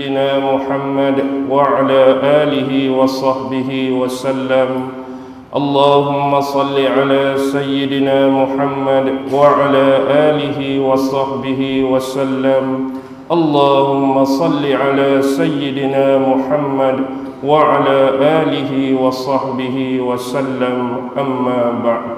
سيدنا محمد وعلى آله وصحبه وسلم. اللهم صل على سيدنا محمد وعلى آله وصحبه وسلم. اللهم صل على سيدنا محمد وعلى آله وصحبه وسلم. أما بعد.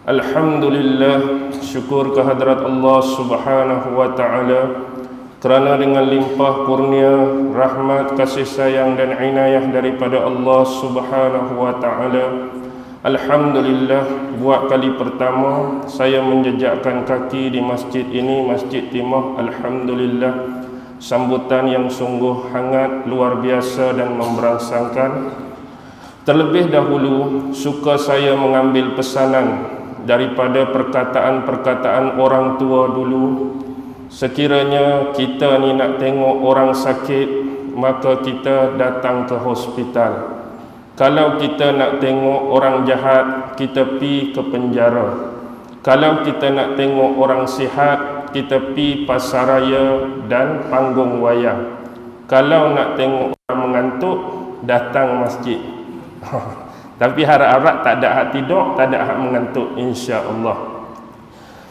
Alhamdulillah, syukur kehadrat Allah Subhanahu wa ta'ala kerana dengan limpah kurnia, rahmat, kasih sayang dan inayah daripada Allah Subhanahu wa ta'ala, alhamdulillah, buat kali pertama saya menjejakkan kaki di masjid ini, Masjid Timah. Alhamdulillah, sambutan yang sungguh hangat, luar biasa dan memberangsangkan. Terlebih dahulu, suka saya mengambil pesanan daripada perkataan-perkataan orang tua dulu. Sekiranya kita ni nak tengok orang sakit, maka kita datang ke hospital. Kalau kita nak tengok orang jahat, kita pi ke penjara. Kalau kita nak tengok orang sihat, kita pi pasaraya dan panggung wayang. Kalau nak tengok orang mengantuk, datang masjid. Tapi harap-harap tak ada hak tidur, tak ada hak mengantuk, insya-Allah.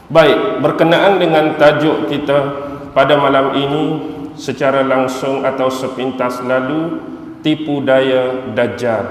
Baik, berkenaan dengan tajuk kita pada malam ini secara langsung atau sepintas lalu, tipu daya Dajjal.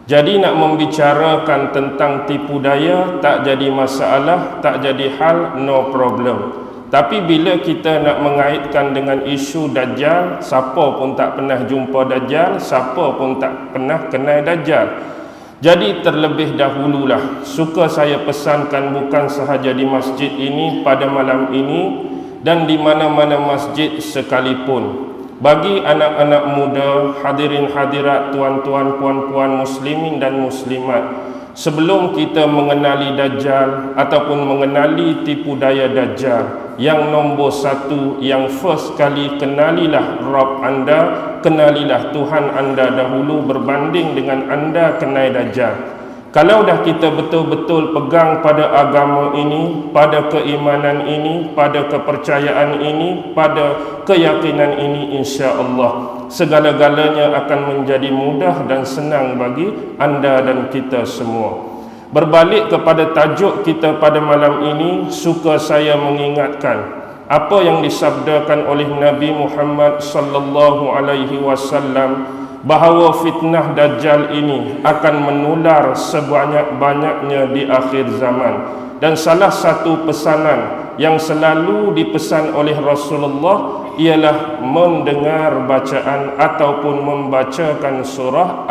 Jadi nak membicarakan tentang tipu daya tak jadi masalah, tak jadi hal, no problem. Tapi bila kita nak mengaitkan dengan isu Dajjal, siapa pun tak pernah jumpa Dajjal, siapa pun tak pernah kenal Dajjal. Jadi terlebih dahululah suka saya pesankan bukan sahaja di masjid ini pada malam ini dan di mana-mana masjid sekalipun, bagi anak-anak muda, hadirin hadirat, tuan-tuan, puan-puan, muslimin dan muslimat, sebelum kita mengenali Dajjal ataupun mengenali tipu daya Dajjal, yang nombor satu, yang first kali, kenalilah Rabb anda, kenalilah Tuhan anda dahulu berbanding dengan anda kenal Dajjal. Kalau dah kita betul-betul pegang pada agama ini, pada keimanan ini, pada kepercayaan ini, pada keyakinan ini, insya-Allah segala-galanya akan menjadi mudah dan senang bagi anda dan kita semua. Berbalik kepada tajuk kita pada malam ini, suka saya mengingatkan apa yang disabdakan oleh Nabi Muhammad sallallahu alaihi wasallam, bahawa fitnah Dajjal ini akan menular sebanyak-banyaknya di akhir zaman. Dan salah satu pesanan yang selalu dipesan oleh Rasulullah ialah mendengar bacaan ataupun membacakan surah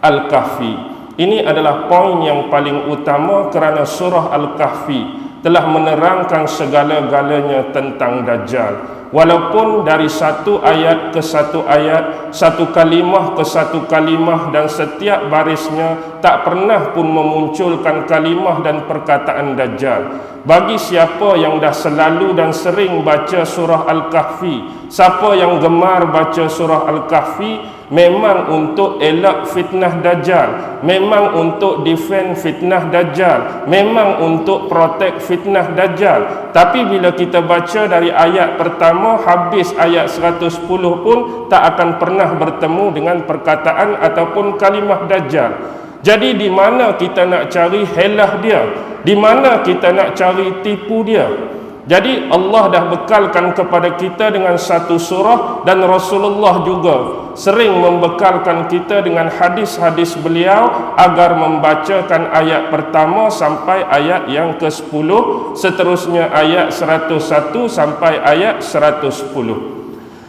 Al-Kahfi. Ini adalah poin yang paling utama kerana surah Al-Kahfi telah menerangkan segala-galanya tentang Dajjal. Walaupun dari satu ayat ke satu ayat, satu kalimah ke satu kalimah, dan setiap barisnya tak pernah pun memunculkan kalimah dan perkataan Dajjal. Bagi siapa yang dah selalu dan sering baca surah Al-Kahfi, siapa yang gemar baca surah Al-Kahfi, memang untuk elak fitnah Dajjal, memang untuk defend fitnah Dajjal, memang untuk protect fitnah Dajjal. Tapi bila kita baca dari ayat pertama habis ayat 110 pun tak akan pernah bertemu dengan perkataan ataupun kalimah Dajjal. Jadi di mana kita nak cari helah dia? Di mana kita nak cari tipu dia? Jadi Allah dah bekalkan kepada kita dengan satu surah, dan Rasulullah juga sering membekalkan kita dengan hadis-hadis beliau agar membacakan ayat pertama sampai ayat yang ke-10, seterusnya ayat 101 sampai ayat 110.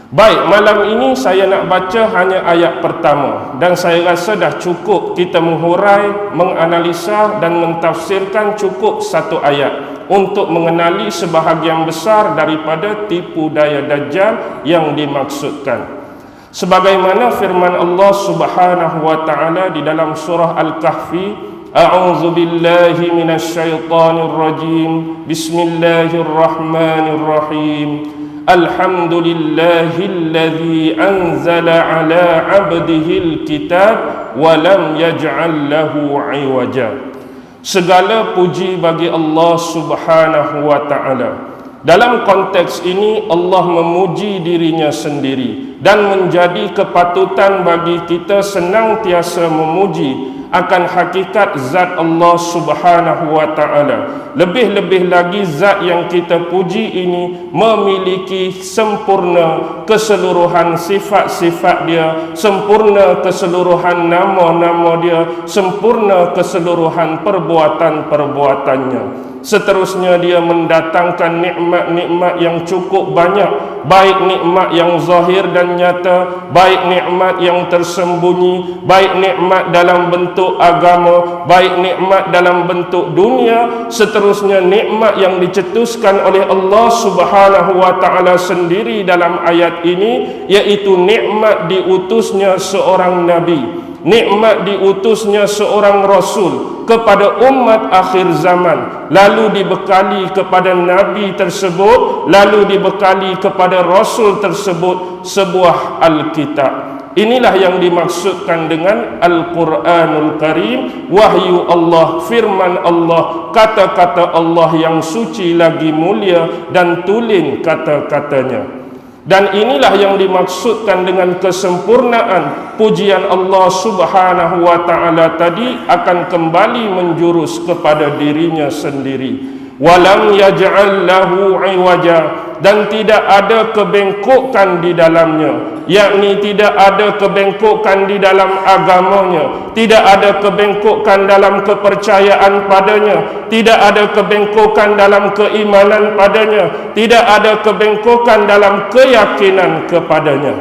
Baik, malam ini saya nak baca hanya ayat pertama, dan saya rasa dah cukup kita menghurai, menganalisa dan mentafsirkan cukup satu ayat untuk mengenali sebahagian besar daripada tipu daya Dajjal yang dimaksudkan. Sebagaimana firman Allah Subhanahu wa taala di dalam surah Al-Kahfi, a'udzu billahi minasyaitonir rajim, bismillahirrahmanirrahim. Alhamdulillahilladzi anzala ala 'abdihil kitab wa lam yaj'al lahu 'iwaja. Segala puji bagi Allah Subhanahu wa taala Dalam konteks ini Allah memuji dirinya sendiri dan menjadi kepatutan bagi kita senantiasa memuji akan hakikat zat Allah Subhanahu wa ta'ala. Lebih-lebih lagi zat yang kita puji ini memiliki sempurna keseluruhan sifat-sifat dia, sempurna keseluruhan nama-nama dia, sempurna keseluruhan perbuatan-perbuatannya. Seterusnya dia mendatangkan nikmat-nikmat yang cukup banyak, baik nikmat yang zahir dan nyata, baik nikmat yang tersembunyi, baik nikmat dalam bentuk agama, baik nikmat dalam bentuk dunia. Seterusnya nikmat yang dicetuskan oleh Allah Subhanahu wa ta'ala sendiri dalam ayat ini, yaitu nikmat diutusnya seorang nabi, nikmat diutusnya seorang rasul kepada umat akhir zaman, lalu dibekali kepada nabi tersebut, lalu dibekali kepada rasul tersebut sebuah Alkitab. Inilah yang dimaksudkan dengan Al-Quranul Karim, wahyu Allah, firman Allah, kata-kata Allah yang suci lagi mulia dan tulen kata-katanya. Dan inilah yang dimaksudkan dengan kesempurnaan pujian Allah Subhanahu wa ta'ala tadi akan kembali menjurus kepada dirinya sendiri. Walam yaj'al lahu iwaja, dan tidak ada kebengkokan di dalamnya, yakni tidak ada kebengkokan di dalam agamanya, tidak ada kebengkokan dalam kepercayaan padanya, tidak ada kebengkokan dalam keimanan padanya, tidak ada kebengkokan dalam keyakinan kepadanya.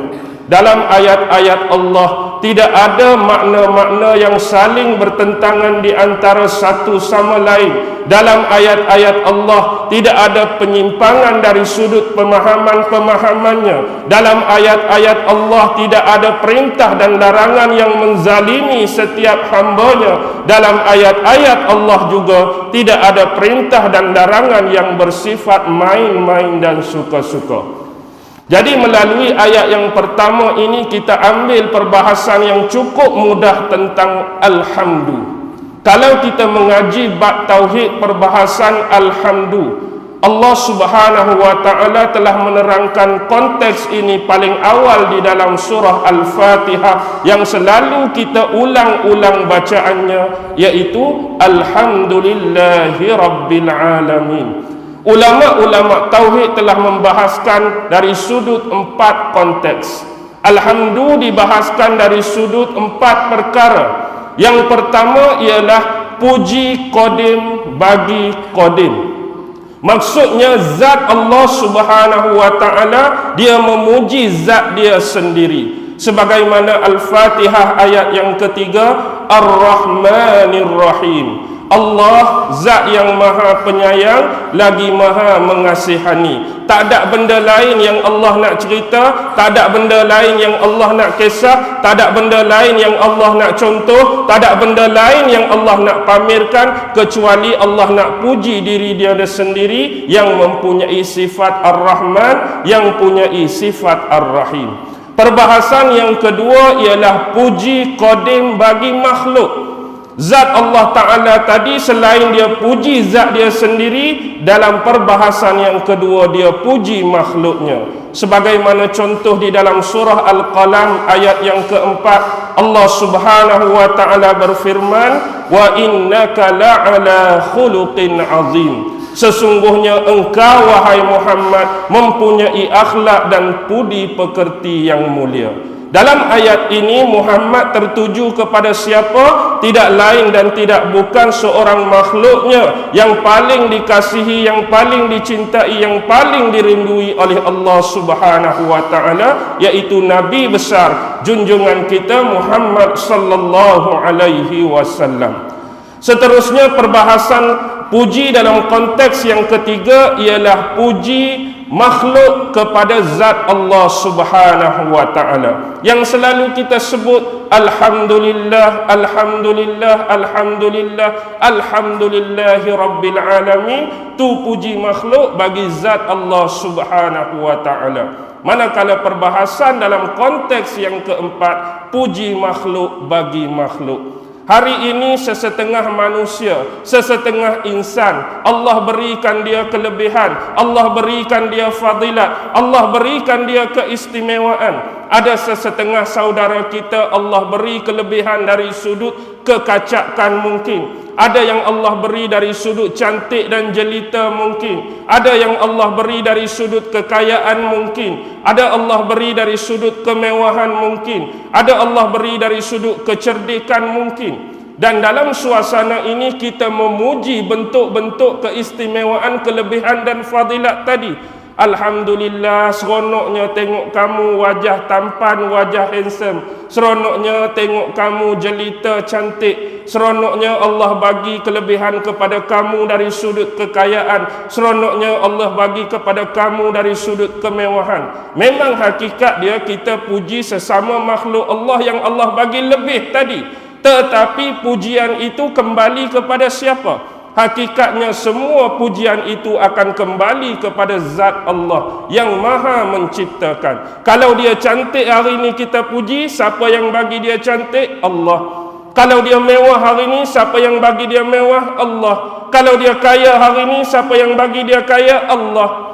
Dalam ayat-ayat Allah tidak ada makna-makna yang saling bertentangan di antara satu sama lain. Dalam ayat-ayat Allah tidak ada penyimpangan dari sudut pemahaman-pemahamannya. Dalam ayat-ayat Allah tidak ada perintah dan larangan yang menzalimi setiap hambanya. Dalam ayat-ayat Allah juga tidak ada perintah dan larangan yang bersifat main-main dan suka-suka. Jadi melalui ayat yang pertama ini kita ambil perbahasan yang cukup mudah tentang Alhamdu. Kalau kita mengaji bab tauhid perbahasan Alhamdu, Allah Subhanahu wa ta'ala telah menerangkan konteks ini paling awal di dalam surah Al-Fatihah yang selalu kita ulang-ulang bacaannya, yaitu Alhamdulillahi Rabbil Alamin. Ulama-ulama tauhid telah membahaskan dari sudut 4 konteks. Alhamdu dibahaskan dari sudut 4 perkara. Yang pertama ialah puji qadim bagi qadim. Maksudnya zat Allah Subhanahu wa ta'ala dia memuji zat dia sendiri. Sebagaimana Al-Fatihah ayat yang ketiga, Ar-Rahmanir Rahim. Allah zat yang maha penyayang lagi maha mengasihani. Tak ada benda lain yang Allah nak cerita, tak ada benda lain yang Allah nak kisah, tak ada benda lain yang Allah nak contoh, tak ada benda lain yang Allah nak pamerkan kecuali Allah nak puji diri dia sendiri yang mempunyai sifat Ar-Rahman, yang mempunyai sifat Ar-Rahim. Perbahasan yang kedua ialah puji qadim bagi makhluk. Zat Allah Ta'ala tadi selain dia puji zat dia sendiri, dalam perbahasan yang kedua dia puji makhluknya. Sebagaimana contoh di dalam surah Al-Qalam ayat yang keempat, Allah Subhanahu wa ta'ala berfirman, wa innaka la'ala khuluqin azim. Sesungguhnya engkau wahai Muhammad mempunyai akhlak dan budi pekerti yang mulia. Dalam ayat ini Muhammad tertuju kepada siapa? Tidak lain dan tidak bukan seorang makhluknya yang paling dikasihi, yang paling dicintai, yang paling dirindui oleh Allah Subhanahu wa ta'ala, yaitu Nabi besar junjungan kita Muhammad sallallahu alaihi wasallam. Seterusnya perbahasan puji dalam konteks yang ketiga ialah puji makhluk kepada zat Allah Subhanahu wa ta'ala yang selalu kita sebut Alhamdulillah, Alhamdulillah, Alhamdulillah, Alhamdulillahi Rabbil Alamin. Tu puji makhluk bagi zat Allah Subhanahu wa ta'ala. Manakala perbahasan dalam konteks yang keempat, puji makhluk bagi makhluk. Hari ini sesetengah manusia, sesetengah insan, Allah berikan dia kelebihan, Allah berikan dia fadilat, Allah berikan dia keistimewaan. Ada sesetengah saudara kita Allah beri kelebihan dari sudut kekacakan mungkin. Ada yang Allah beri dari sudut cantik dan jelita mungkin. Ada yang Allah beri dari sudut kekayaan mungkin. Ada Allah beri dari sudut kemewahan mungkin. Ada Allah beri dari sudut kecerdikan mungkin. Dan dalam suasana ini kita memuji bentuk-bentuk keistimewaan, kelebihan dan fadilat tadi. Alhamdulillah, seronoknya tengok kamu wajah tampan, wajah handsome. Seronoknya tengok kamu jelita, cantik. Seronoknya Allah bagi kelebihan kepada kamu dari sudut kekayaan. Seronoknya Allah bagi kepada kamu dari sudut kemewahan. Memang hakikat dia kita puji sesama makhluk Allah yang Allah bagi lebih tadi. Tetapi pujian itu kembali kepada siapa? Hakikatnya semua pujian itu akan kembali kepada zat Allah yang maha menciptakan. Kalau dia cantik hari ini kita puji, siapa yang bagi dia cantik? Allah. Kalau dia mewah hari ini, siapa yang bagi dia mewah? Allah. Kalau dia kaya hari ini, siapa yang bagi dia kaya? Allah.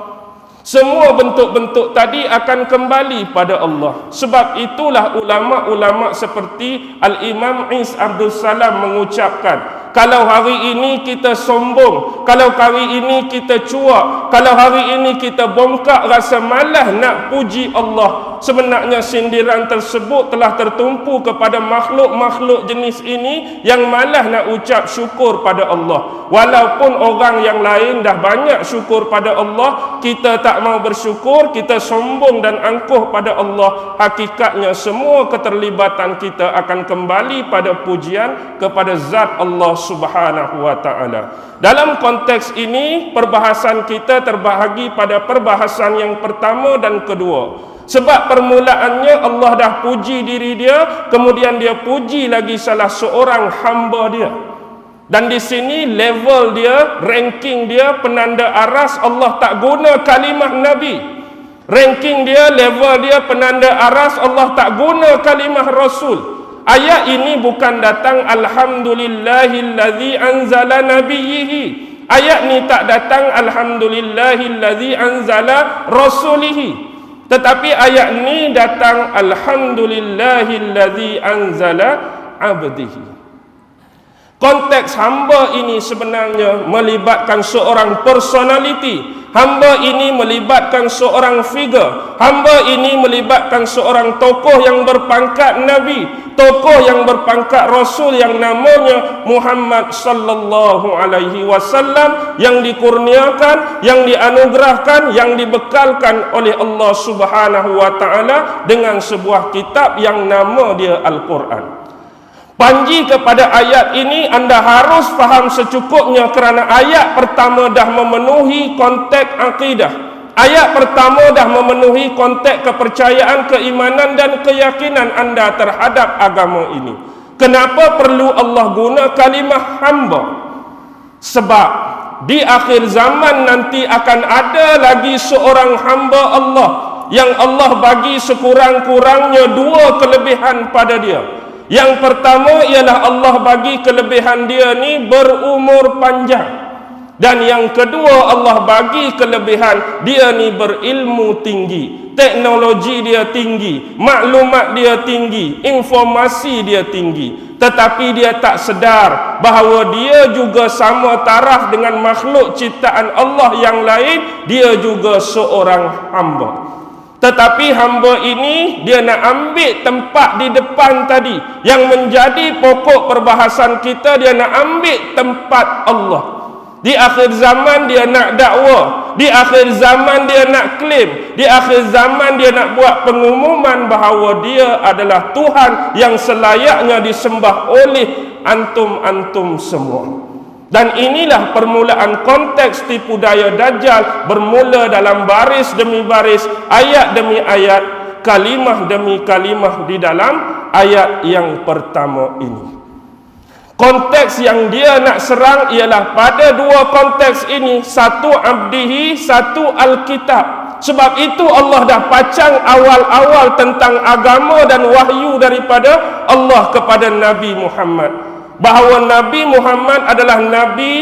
Semua bentuk-bentuk tadi akan kembali pada Allah. Sebab itulah ulama-ulama seperti Al-Imam Is Abdul Salam mengucapkan, kalau hari ini kita sombong, kalau hari ini kita cuak, kalau hari ini kita bongkak rasa malas nak puji Allah, sebenarnya sindiran tersebut telah tertumpu kepada makhluk-makhluk jenis ini yang malas nak ucap syukur pada Allah. Walaupun orang yang lain dah banyak syukur pada Allah, kita tak mau bersyukur, kita sombong dan angkuh pada Allah. Hakikatnya semua keterlibatan kita akan kembali pada pujian kepada zat Allah Subhanahu wa ta'ala. Dalam konteks ini, perbahasan kita terbahagi pada perbahasan yang pertama dan kedua. Sebab permulaannya Allah dah puji diri dia, kemudian dia puji lagi salah seorang hamba dia. Dan di sini level dia, ranking dia, penanda aras Allah tak guna kalimah Nabi. Ranking dia, level dia, penanda aras Allah tak guna kalimah Rasul. Ayat ini bukan datang alhamdulillahillazi anzala nabiyhi. Ayat ni tak datang alhamdulillahillazi anzala rasulihi. Tetapi ayat ni datang alhamdulillahillazi anzala abdihi. Konteks hamba ini sebenarnya melibatkan seorang personality. Hamba ini melibatkan seorang figure. Hamba ini melibatkan seorang tokoh yang berpangkat Nabi, tokoh yang berpangkat Rasul yang namanya Muhammad sallallahu alaihi wasallam, yang dikurniakan, yang dianugerahkan, yang dibekalkan oleh Allah Subhanahu wa taala dengan sebuah kitab yang nama dia Al-Quran. Panji kepada ayat ini anda harus faham secukupnya, kerana ayat pertama dah memenuhi konteks akidah. Ayat pertama dah memenuhi konteks kepercayaan, keimanan dan keyakinan anda terhadap agama ini. Kenapa perlu Allah guna kalimah hamba? Sebab di akhir zaman nanti akan ada lagi seorang hamba Allah yang Allah bagi sekurang-kurangnya dua kelebihan pada dia. Yang pertama ialah Allah bagi kelebihan dia ni berumur panjang. Dan yang kedua Allah bagi kelebihan dia ni berilmu tinggi. Teknologi dia tinggi, maklumat dia tinggi, informasi dia tinggi. Tetapi dia tak sedar bahawa dia juga sama taraf dengan makhluk ciptaan Allah yang lain. Dia juga seorang hamba. Tetapi hamba ini dia nak ambil tempat di depan tadi yang menjadi pokok perbahasan kita. Dia nak ambil tempat Allah. Di akhir zaman dia nak dakwah, di akhir zaman dia nak klaim, di akhir zaman dia nak buat pengumuman bahawa dia adalah Tuhan yang selayaknya disembah oleh antum-antum semua. Dan inilah permulaan konteks tipu daya Dajjal, bermula dalam baris demi baris, ayat demi ayat, kalimah demi kalimah di dalam ayat yang pertama ini. Konteks yang dia nak serang ialah pada dua konteks ini, satu abdihi, satu Alkitab. Sebab itu Allah dah pacang awal-awal tentang agama dan wahyu daripada Allah kepada Nabi Muhammad. bahawa Nabi Muhammad adalah Nabi,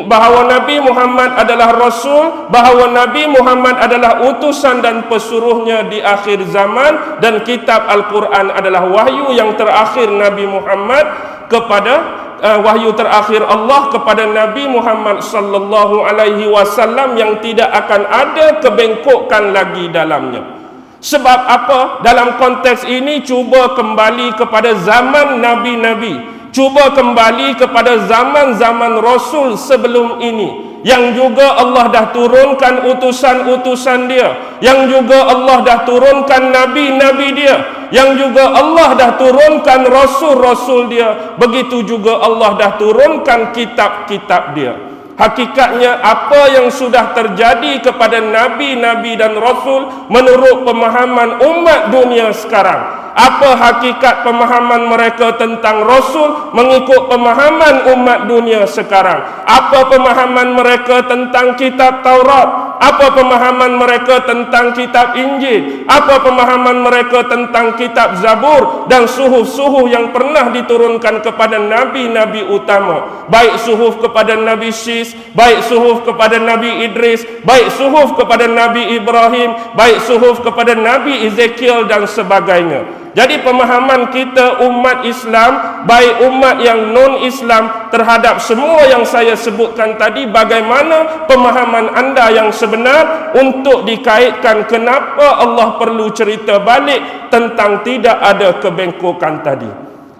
bahawa Nabi Muhammad adalah Rasul, bahawa Nabi Muhammad adalah utusan dan pesuruhnya di akhir zaman, dan kitab Al-Quran adalah wahyu yang terakhir Nabi Muhammad kepada wahyu terakhir Allah kepada Nabi Muhammad sallallahu alaihi wasallam yang tidak akan ada kebengkokan lagi dalamnya. Sebab apa? Dalam konteks ini cuba kembali kepada zaman Nabi-Nabi, cuba kembali kepada zaman-zaman Rasul sebelum ini, yang juga Allah dah turunkan utusan-utusan dia, yang juga Allah dah turunkan Nabi-Nabi dia, yang juga Allah dah turunkan Rasul-Rasul dia. Begitu juga Allah dah turunkan kitab-kitab dia. Hakikatnya apa yang sudah terjadi kepada Nabi-Nabi dan Rasul menurut pemahaman umat dunia sekarang, apa hakikat pemahaman mereka tentang Rasul mengikut pemahaman umat dunia sekarang, apa pemahaman mereka tentang kitab Taurat, apa pemahaman mereka tentang kitab Injil, apa pemahaman mereka tentang kitab Zabur dan suhuf-suhuf yang pernah diturunkan kepada Nabi-Nabi utama, baik suhuf kepada Nabi Syis, baik suhuf kepada Nabi Idris, baik suhuf kepada Nabi Ibrahim, baik suhuf kepada Nabi Ezekiel dan sebagainya. Jadi pemahaman kita umat Islam, baik umat yang non-Islam, terhadap semua yang saya sebutkan tadi, bagaimana pemahaman anda yang sebenar untuk dikaitkan kenapa Allah perlu cerita balik tentang tidak ada kebengkokan tadi.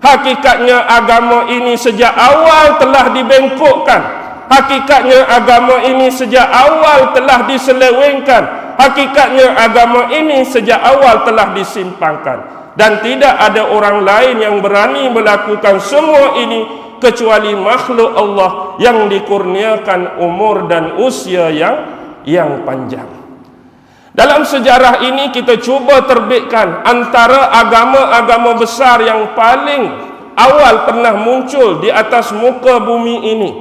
Hakikatnya agama ini sejak awal telah dibengkokkan. Hakikatnya agama ini sejak awal telah diselewengkan. Hakikatnya agama ini sejak awal telah disimpangkan. Dan tidak ada orang lain yang berani melakukan semua ini kecuali makhluk Allah yang dikurniakan umur dan usia yang panjang. Dalam sejarah ini kita cuba terbitkan antara agama-agama besar yang paling awal pernah muncul di atas muka bumi ini,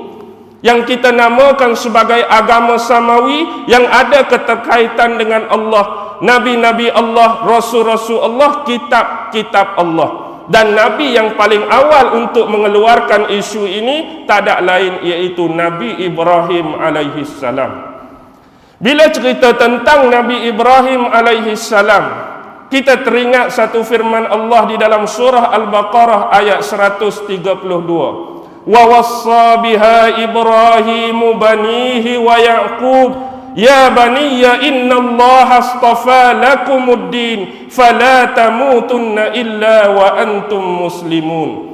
yang kita namakan sebagai agama Samawi, yang ada keterkaitan dengan Allah, Nabi-Nabi Allah, Rasul-Rasul Allah, kitab-kitab Allah. Dan Nabi yang paling awal untuk mengeluarkan isu ini tak ada lain iaitu Nabi Ibrahim alaihi salam. Bila cerita tentang Nabi Ibrahim alaihi salam, kita teringat satu firman Allah di dalam surah Al-Baqarah ayat 132. Wa wassa biha Ibrahimu banihi wa Ya'qub ya baniya innallaha astafa lakumuddin fala tamutunna illa wa antum muslimun.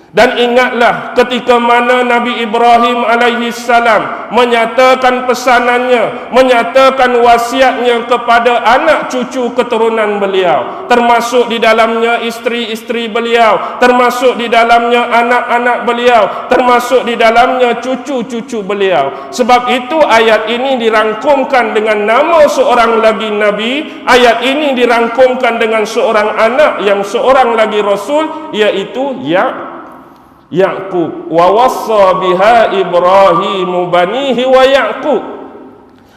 Dan ingatlah ketika mana Nabi Ibrahim alaihi salam menyatakan pesanannya, menyatakan wasiatnya kepada anak cucu keturunan beliau, termasuk di dalamnya isteri-isteri beliau, termasuk di dalamnya anak-anak beliau, termasuk di dalamnya cucu-cucu beliau. Sebab itu ayat ini dirangkumkan dengan nama seorang lagi Nabi, ayat ini dirangkumkan dengan seorang anak yang seorang lagi Rasul, iaitu Ya'qub. Wa wassa biha Ibrahimu banihi wa Ya'qub.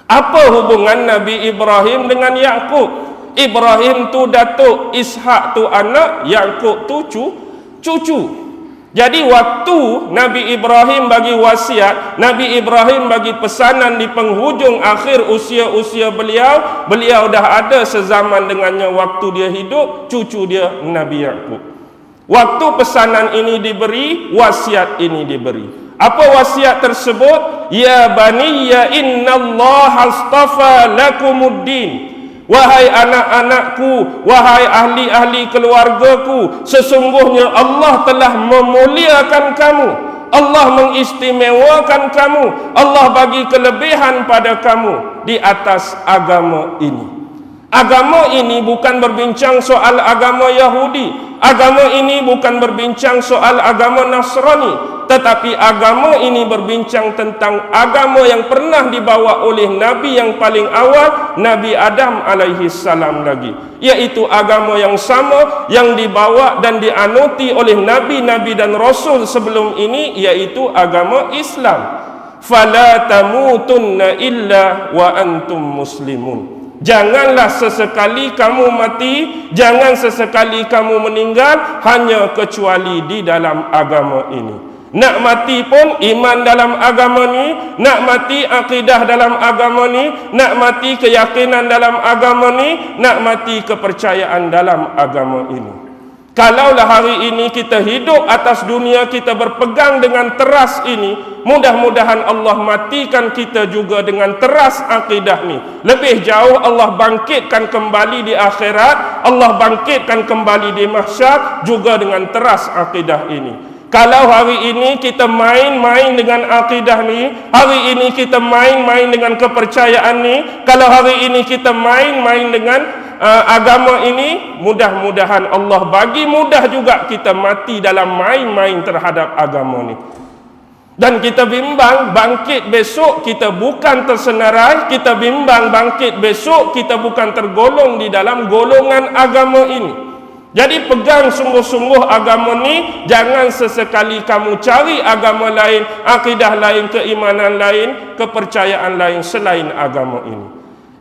Apa hubungan Nabi Ibrahim dengan Ya'qub? Ibrahim tu datuk, Ishak tu anak, Ya'qub tu cucu. Jadi waktu Nabi Ibrahim bagi wasiat, Nabi Ibrahim bagi pesanan di penghujung akhir usia-usia beliau, beliau dah ada sezaman dengannya waktu dia hidup, cucu dia Nabi Ya'qub. Waktu pesanan ini diberi, wasiat ini diberi. Apa wasiat tersebut? Ya baniya innallaha astafa lakumuddin. Wahai anak-anakku, wahai ahli-ahli keluargaku, sesungguhnya Allah telah memuliakan kamu, Allah mengistimewakan kamu, Allah bagi kelebihan pada kamu di atas agama ini. Agama ini bukan berbincang soal agama Yahudi, agama ini bukan berbincang soal agama Nasrani, tetapi agama ini berbincang tentang agama yang pernah dibawa oleh Nabi yang paling awal, Nabi Adam alaihi salam lagi, yaitu agama yang sama yang dibawa dan dianuti oleh Nabi-Nabi dan Rasul sebelum ini, yaitu agama Islam. Fala tamutunna illa wa antum muslimun. Janganlah sesekali kamu mati, jangan sesekali kamu meninggal hanya kecuali di dalam agama ini. Nak mati pun iman dalam agama ni, nak mati akidah dalam agama ni, nak mati keyakinan dalam agama ni, nak mati kepercayaan dalam agama ini. Kalaulah hari ini kita hidup atas dunia, kita berpegang dengan teras ini, mudah-mudahan Allah matikan kita juga dengan teras akidah ni. Lebih jauh Allah bangkitkan kembali di akhirat, Allah bangkitkan kembali di mahsyar juga dengan teras akidah ini. Kalau hari ini kita main-main dengan akidah ni, hari ini kita main-main dengan kepercayaan ni, kalau hari ini kita main-main dengan agama ini, mudah-mudahan Allah bagi mudah juga kita mati dalam main-main terhadap agama ni. Dan kita bimbang bangkit besok kita bukan tersenarai, kita bimbang bangkit besok kita bukan tergolong di dalam golongan agama ini. Jadi pegang sungguh-sungguh agama ni, jangan sesekali kamu cari agama lain, akidah lain, keimanan lain, kepercayaan lain selain agama ini.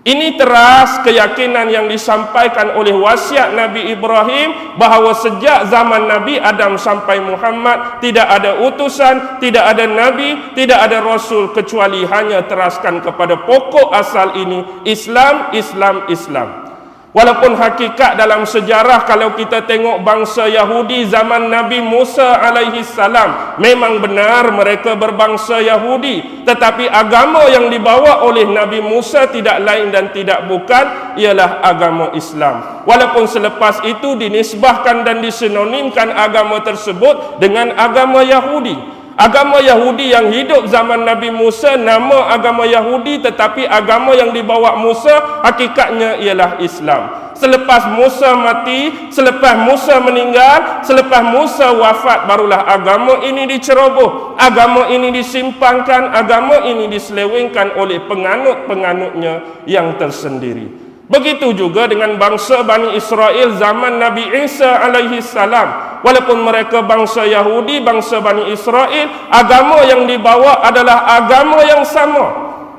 Ini teras keyakinan yang disampaikan oleh wasiat Nabi Ibrahim, bahawa sejak zaman Nabi Adam sampai Muhammad tidak ada utusan, tidak ada Nabi, tidak ada Rasul, kecuali hanya teraskan kepada pokok asal ini, Islam, Islam, Islam. Walaupun hakikat dalam sejarah, kalau kita tengok bangsa Yahudi zaman Nabi Musa alaihi salam, memang benar mereka berbangsa Yahudi, tetapi agama yang dibawa oleh Nabi Musa tidak lain dan tidak bukan ialah agama Islam. Walaupun selepas itu dinisbahkan dan disinonimkan agama tersebut dengan agama Yahudi. Agama Yahudi yang hidup zaman Nabi Musa nama agama Yahudi, tetapi agama yang dibawa Musa hakikatnya ialah Islam. Selepas Musa mati, selepas Musa meninggal, selepas Musa wafat, barulah agama ini diceroboh, agama ini disimpangkan, agama ini diselewengkan oleh penganut-penganutnya yang tersendiri. Begitu juga dengan bangsa Bani Israel zaman Nabi Isa alaihi salam. Walaupun mereka bangsa Yahudi, bangsa Bani Israel, agama yang dibawa adalah agama yang sama,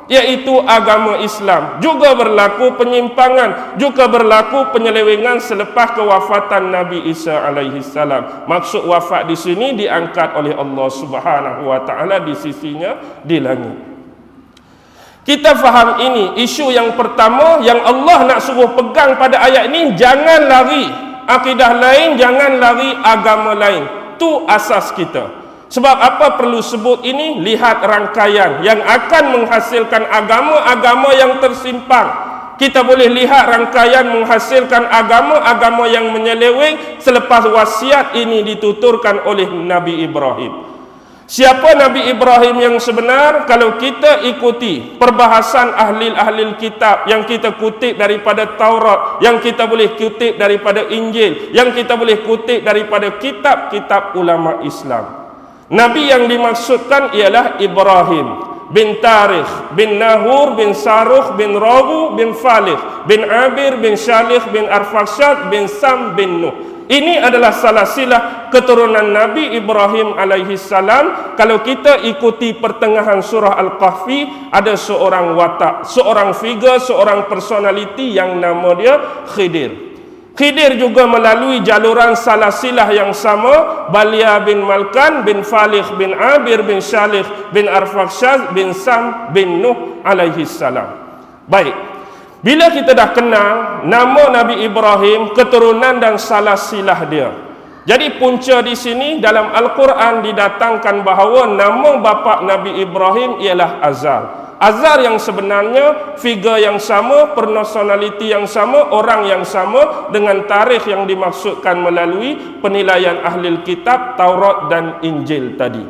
yaitu agama Islam. Juga berlaku penyimpangan, juga berlaku penyelewengan selepas kewafatan Nabi Isa alaihi salam. Maksud wafat di sini diangkat oleh Allah Subhanahu wa taala di sisinya di langit. Kita faham ini isu yang pertama yang Allah nak suruh pegang pada ayat ini, jangan lari akidah lain, jangan lari agama lain. Itu asas kita. Sebab apa perlu sebut ini? Lihat rangkaian yang akan menghasilkan agama-agama yang tersimpang. Kita boleh lihat rangkaian menghasilkan agama-agama yang menyeleweng selepas wasiat ini dituturkan oleh Nabi Ibrahim. Siapa Nabi Ibrahim yang sebenar? Kalau kita ikuti perbahasan ahli-ahli kitab yang kita kutip daripada Taurat, yang kita boleh kutip daripada Injil, yang kita boleh kutip daripada kitab-kitab ulama Islam, Nabi yang dimaksudkan ialah Ibrahim bin Tarikh bin Nahur bin Saruh bin Ragu bin Falih bin Abir bin Shalih bin Arfaksad bin Sam bin Nuh. Ini adalah salasilah keturunan Nabi Ibrahim alaihi salam. Kalau kita ikuti pertengahan surah Al-Kahfi, ada seorang watak, seorang figure, seorang personality yang nama dia Khidir. Khidir juga melalui jaluran salasilah yang sama, Balia bin Malkan bin Falih bin Abir bin Shalih bin Arfaksad bin Sam bin Nuh alaihi salam. Baik. Bila kita dah kenal nama Nabi Ibrahim, keturunan dan salasilah dia, jadi punca di sini dalam Al-Quran didatangkan bahawa nama bapa Nabi Ibrahim ialah Azar. Azar yang sebenarnya figure yang sama, personality yang sama, orang yang sama dengan tarikh yang dimaksudkan melalui penilaian ahli kitab Taurat dan Injil tadi.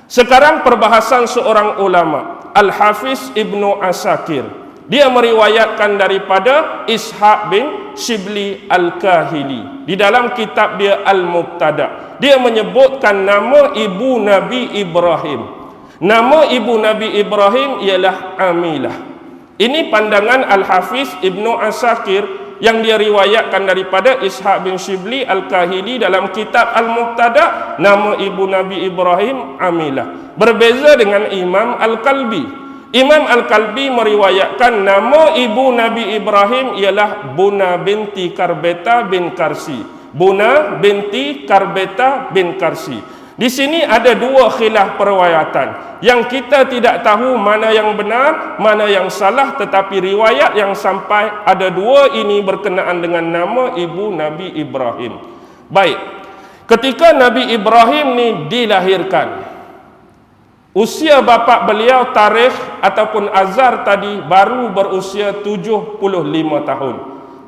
Sekarang perbahasan seorang ulama, Al-Hafiz Ibnu Asakir. Dia meriwayatkan daripada Ishaq bin Shibli Al-Kahili di dalam kitab dia Al-Muqtada. Dia menyebutkan nama ibu Nabi Ibrahim. Nama ibu Nabi Ibrahim ialah Amilah. Ini pandangan Al-Hafiz Ibnu Asakir yang dia riwayatkan daripada Ishaq bin Shibli Al-Kahili dalam kitab Al-Muqtada. Nama ibu Nabi Ibrahim Amilah. Berbeza dengan Imam Al-Kalbi. Imam Al-Kalbi meriwayatkan nama ibu Nabi Ibrahim ialah Buna binti Karbeta bin Karsi. Buna binti Karbeta bin Karsi. Di sini ada dua khilaf perwayatan yang kita tidak tahu mana yang benar, mana yang salah, tetapi riwayat yang sampai ada dua ini berkenaan dengan nama ibu Nabi Ibrahim. Baik, ketika Nabi Ibrahim ni dilahirkan, usia bapa beliau tarikh ataupun Azar tadi baru berusia 75 tahun.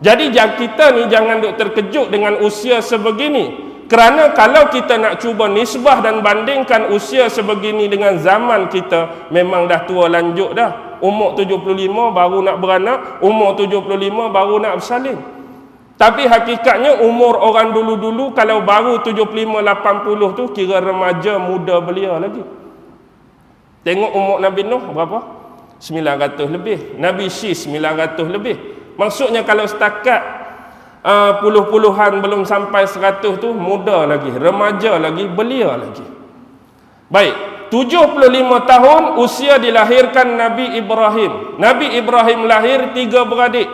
Jadi kita ni jangan duk terkejut dengan usia sebegini. Kerana kalau kita nak cuba nisbah dan bandingkan usia sebegini dengan zaman kita, memang dah tua lanjut dah. Umur 75 baru nak beranak, umur 75 baru nak bersalin. Tapi hakikatnya umur orang dulu-dulu kalau baru 75-80 tu kira remaja muda belia lagi. Tengok umur Nabi Nuh berapa? 900 lebih. Nabi Syis 900 lebih. Maksudnya kalau setakat puluh-puluhan belum sampai 100 tu muda lagi, remaja lagi, belia lagi. Baik, 75 tahun usia dilahirkan Nabi Ibrahim. Nabi Ibrahim lahir 3 beradik.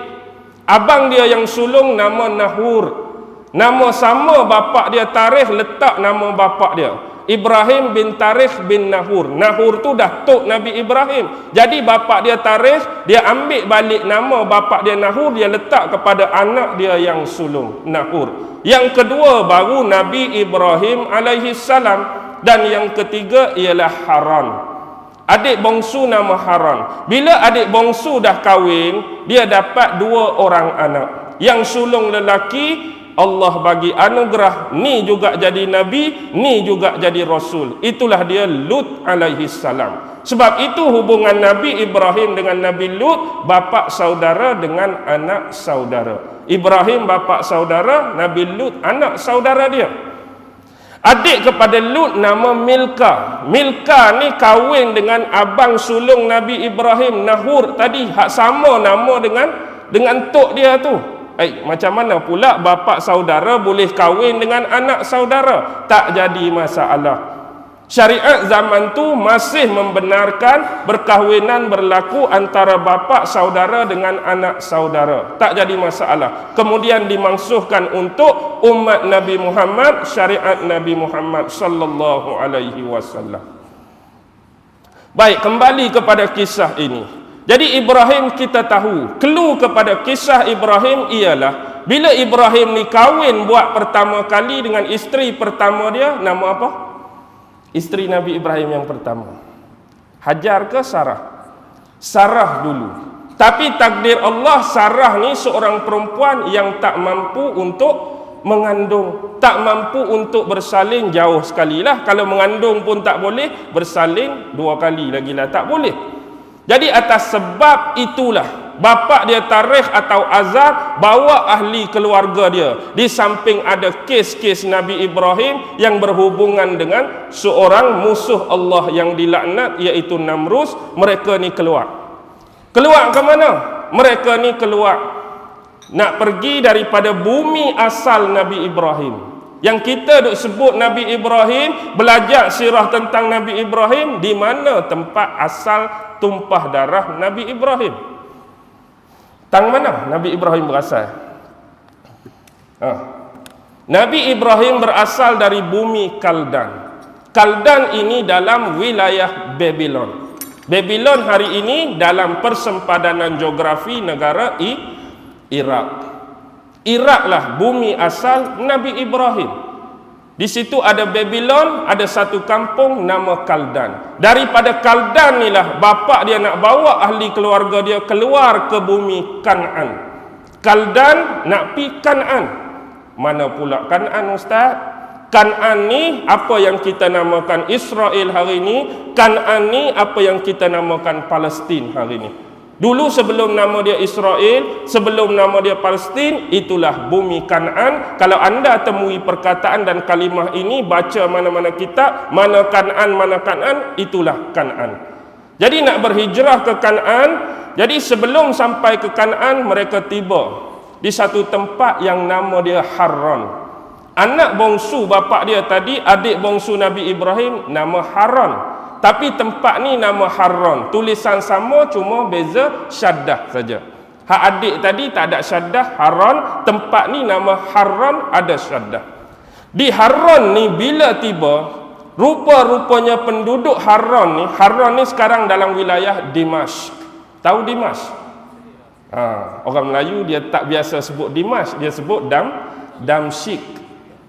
Abang dia yang sulung nama Nahur. Nama sama bapak dia tarikh letak nama bapak dia. Ibrahim bin Tarikh bin Nahur. Nahur tu dah tok Nabi Ibrahim. Jadi bapak dia Tarikh, dia ambil balik nama bapak dia Nahur, dia letak kepada anak dia yang sulung, Nahur. Yang kedua baru Nabi Ibrahim alaihi salam, dan yang ketiga ialah Haran. Adik bongsu nama Haran. Bila adik bongsu dah kahwin, dia dapat 2 orang anak. Yang sulung lelaki Allah bagi anugerah, ni juga jadi nabi, ni juga jadi rasul. Itulah dia Lut alaihi salam. Sebab itu hubungan Nabi Ibrahim dengan Nabi Lut, bapa saudara dengan anak saudara. Ibrahim bapa saudara, Nabi Lut anak saudara dia. Adik kepada Lut nama Milka. Milka ni kahwin dengan abang sulung Nabi Ibrahim, Nahur tadi, hak sama nama dengan tok dia tu. Macam mana pula bapa saudara boleh kahwin dengan anak saudara? Tak jadi masalah. Syariat zaman tu masih membenarkan perkahwinan berlaku antara bapa saudara dengan anak saudara. Tak jadi masalah. Kemudian dimansuhkan untuk umat Nabi Muhammad, syariat Nabi Muhammad sallallahu alaihi wasallam. Baik, kembali kepada kisah ini. Jadi Ibrahim kita tahu, clue kepada kisah Ibrahim ialah bila Ibrahim ni kahwin buat pertama kali dengan isteri pertama dia, nama apa? Isteri Nabi Ibrahim yang pertama. Hajar ke Sarah? Sarah dulu. Tapi takdir Allah, Sarah ni seorang perempuan yang tak mampu untuk mengandung, tak mampu untuk bersalin jauh sekali lah. Kalau mengandung pun tak boleh, bersalin 2 kali lagi lah tak boleh. Jadi atas sebab itulah bapa dia Tarikh atau Azar bawa ahli keluarga dia. Di samping ada kes-kes Nabi Ibrahim yang berhubungan dengan seorang musuh Allah yang dilaknat, iaitu Namrus. Mereka ni keluar. Keluar ke mana? Mereka ni keluar nak pergi daripada bumi asal Nabi Ibrahim. Yang kita duk sebut Nabi Ibrahim, belajar sirah tentang Nabi Ibrahim, di mana tempat asal tumpah darah Nabi Ibrahim. Tang mana Nabi Ibrahim berasal? Nabi Ibrahim berasal dari bumi Kaldan. Kaldan ini dalam wilayah Babylon. Babylon hari ini dalam persempadanan geografi negara Iraq. Iraq lah bumi asal Nabi Ibrahim. Di situ ada Babylon, ada satu kampung nama Kaldan. Daripada Kaldan inilah bapa dia nak bawa ahli keluarga dia keluar ke bumi Kan'an. Kaldan nak pi Kan'an. Mana pula Kan'an, Ustaz? Kan'an ni apa yang kita namakan Israel hari ini, Kan'an ni apa yang kita namakan Palestin hari ini. Dulu sebelum nama dia Israel, sebelum nama dia Palestin, itulah bumi Kan'an. Kalau anda temui perkataan dan kalimah ini, baca mana-mana kitab, mana Kan'an, itulah Kan'an. Jadi nak berhijrah ke Kan'an, jadi sebelum sampai ke Kan'an, mereka tiba di satu tempat yang nama dia Haran. Anak bongsu bapa dia tadi, adik bongsu Nabi Ibrahim, nama Haran. Tapi tempat ni nama Haran. Tulisan sama, cuma beza syaddah saja. Hak adik tadi tak ada syaddah, Haran. Tempat ni nama Haran, ada syaddah. Di Haran ni bila tiba, Rupa-rupanya penduduk Harran ni sekarang dalam wilayah Dimash. Tahu Dimash? Orang Melayu dia tak biasa sebut Dimash, dia sebut Damsyik.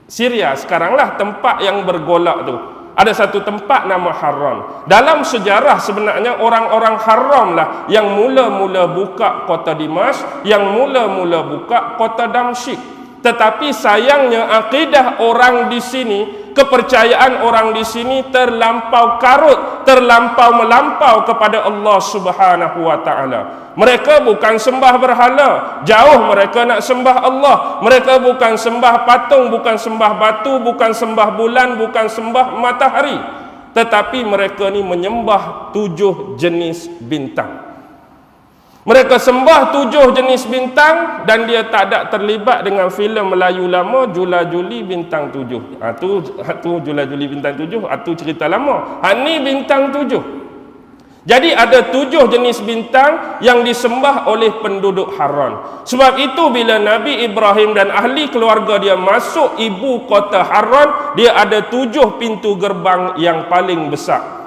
Syria sekaranglah tempat yang bergolak tu. Ada satu tempat nama Harran. Dalam sejarah sebenarnya orang-orang Harran lah yang mula-mula buka kota Dimash, yang mula-mula buka kota Damsyik. Tetapi sayangnya akidah orang di sini, kepercayaan orang di sini terlampau karut, terlampau melampau kepada Allah Subhanahu wa taala. Mereka bukan sembah berhala, jauh mereka nak sembah Allah. Mereka bukan sembah patung, bukan sembah batu, bukan sembah bulan, bukan sembah matahari. Tetapi mereka ni menyembah 7 jenis bintang. Mereka sembah 7 jenis bintang dan dia tak ada terlibat dengan filem Melayu lama Jula Juli bintang 7. Tu Jula Juli bintang 7, tu cerita lama. Ni bintang 7. Jadi ada 7 jenis bintang yang disembah oleh penduduk Harran. Sebab itu bila Nabi Ibrahim dan ahli keluarga dia masuk ibu kota Harran, dia ada 7 pintu gerbang yang paling besar.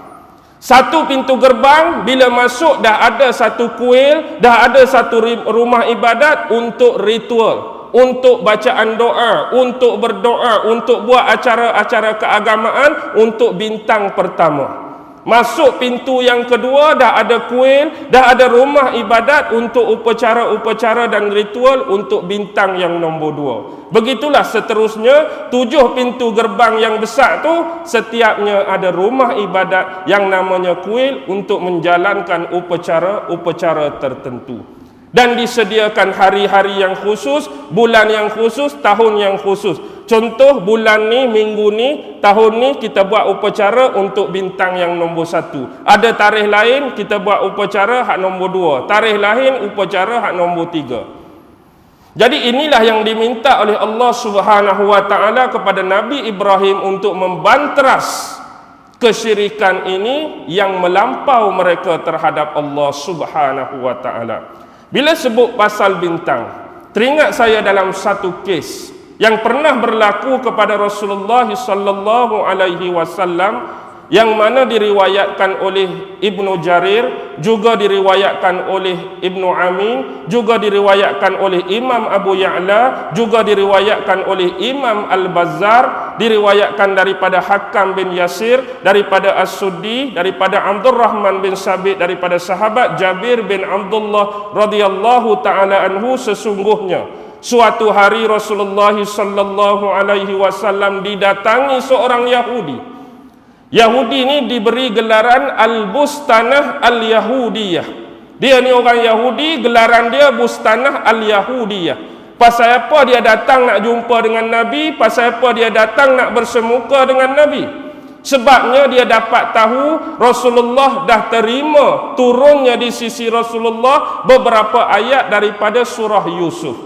Satu pintu gerbang, bila masuk dah ada satu kuil, dah ada satu rumah ibadat untuk ritual, untuk bacaan doa, untuk berdoa, untuk buat acara-acara keagamaan untuk bintang pertama. Masuk pintu yang kedua, dah ada kuil, dah ada rumah ibadat untuk upacara-upacara dan ritual untuk bintang yang nombor 2. Begitulah seterusnya, 7 pintu gerbang yang besar tu setiapnya ada rumah ibadat yang namanya kuil untuk menjalankan upacara-upacara tertentu. Dan disediakan hari-hari yang khusus, bulan yang khusus, tahun yang khusus. Contoh bulan ni, minggu ni, tahun ni kita buat upacara untuk bintang yang nombor 1. Ada tarikh lain kita buat upacara hak nombor 2. Tarikh lain upacara hak nombor 3. Jadi inilah yang diminta oleh Allah Subhanahu wa taala kepada Nabi Ibrahim untuk membanteras kesyirikan ini yang melampau mereka terhadap Allah Subhanahu wa taala. Bila sebut pasal bintang, teringat saya dalam satu kes yang pernah berlaku kepada Rasulullah sallallahu alaihi wasallam, yang mana diriwayatkan oleh Ibnu Jarir, juga diriwayatkan oleh Ibnu Amin, juga diriwayatkan oleh Imam Abu Ya'la, juga diriwayatkan oleh Imam Al-Bazzar, diriwayatkan daripada Hakam bin Yasir, daripada As-Suddi, daripada Abdurrahman bin Sabit, daripada sahabat Jabir bin Abdullah radhiyallahu taala anhu, sesungguhnya suatu hari Rasulullah sallallahu alaihi wasallam didatangi seorang Yahudi. Yahudi ni diberi gelaran Al-Bustanah Al-Yahudiyah. Dia ni orang Yahudi, gelaran dia Bustanah Al-Yahudiyah. Pasal apa dia datang nak jumpa dengan Nabi? Pasal apa dia datang nak bersemuka dengan Nabi? Sebabnya dia dapat tahu Rasulullah dah terima turunnya di sisi Rasulullah beberapa ayat daripada surah Yusuf.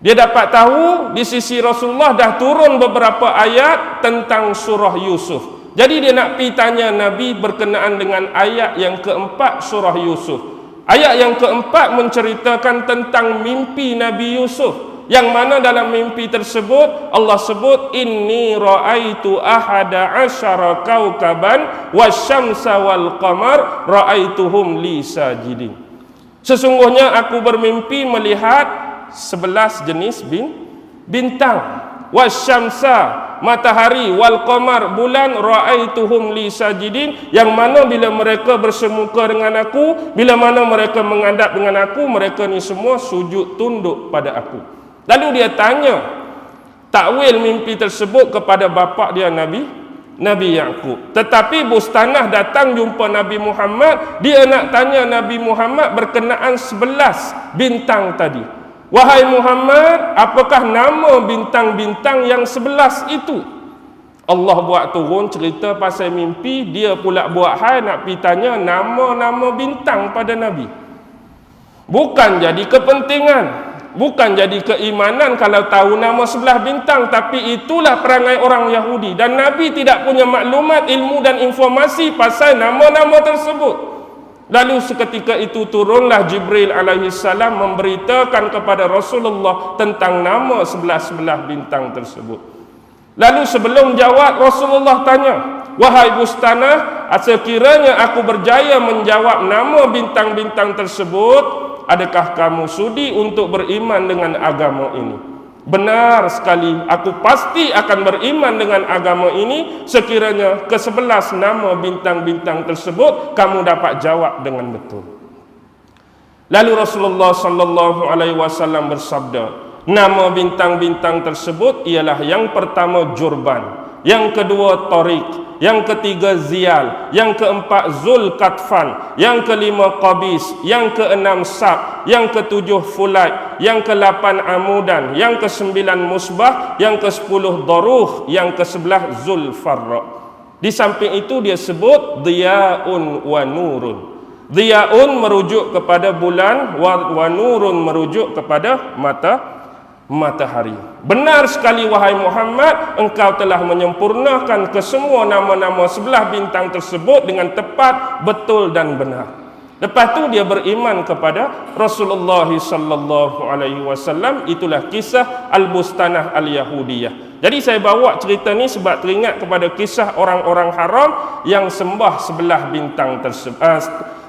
Dia dapat tahu di sisi Rasulullah dah turun beberapa ayat tentang surah Yusuf. Jadi dia nak pergi tanya Nabi berkenaan dengan ayat yang keempat surah Yusuf. Ayat yang keempat menceritakan tentang mimpi Nabi Yusuf, yang mana dalam mimpi tersebut Allah sebut inni ra'aitu ahada asyara kaukaban wasyamsa wal qamar ra'aituhum li sajidin. Sesungguhnya aku bermimpi melihat 11 jenis bintang, wasyamsa matahari, wal qamar bulan, ra'aituhum li sajidin, yang mana bila mereka bersemuka dengan aku, bila mana mereka menghadap dengan aku, mereka ni semua sujud tunduk pada aku. Lalu dia tanya takwil mimpi tersebut kepada bapa dia Nabi Yaqub. Tetapi Bustanah datang jumpa Nabi Muhammad, dia nak tanya Nabi Muhammad berkenaan 11 bintang tadi. Wahai Muhammad, apakah nama bintang-bintang yang 11 itu? Allah buat turun cerita pasal mimpi, dia pula buat hal nak pergi tanya nama-nama bintang pada Nabi. Bukan jadi kepentingan, bukan jadi keimanan kalau tahu nama 11 bintang, tapi itulah perangai orang Yahudi. Dan Nabi tidak punya maklumat, ilmu dan informasi pasal nama-nama tersebut. Lalu seketika itu turunlah Jibril alaihi salam memberitakan kepada Rasulullah tentang nama 11 bintang tersebut. Lalu sebelum jawab, Rasulullah tanya, wahai Bustanah, sekiranya aku berjaya menjawab nama bintang-bintang tersebut, adakah kamu sudi untuk beriman dengan agama ini? Benar sekali, aku pasti akan beriman dengan agama ini sekiranya ke-11 nama bintang-bintang tersebut kamu dapat jawab dengan betul. Lalu Rasulullah sallallahu alaihi wasallam bersabda, nama bintang-bintang tersebut ialah yang pertama Jurban, yang kedua Tariq, yang ketiga Ziyal, yang keempat Zulkatfan, yang kelima Qabis, yang keenam Sab, yang ketujuh Fulat, yang ke-8 Amudan, yang ke-9 Musbah, yang ke-10 Daruh, yang ke-11 Zulfarra. Di samping itu dia sebut Diya'un wa Nurun. Diya'un merujuk kepada bulan, wa Nurun merujuk kepada matahari. Benar sekali wahai Muhammad, engkau telah menyempurnakan kesemua nama-nama 11 bintang tersebut dengan tepat, betul dan benar. Lepas tu dia beriman kepada Rasulullah sallallahu alaihi wasallam. Itulah kisah Al-Bustanah Al-Yahudiyah. Jadi saya bawa cerita ni sebab teringat kepada kisah orang-orang haram yang sembah 11 bintang tersebut,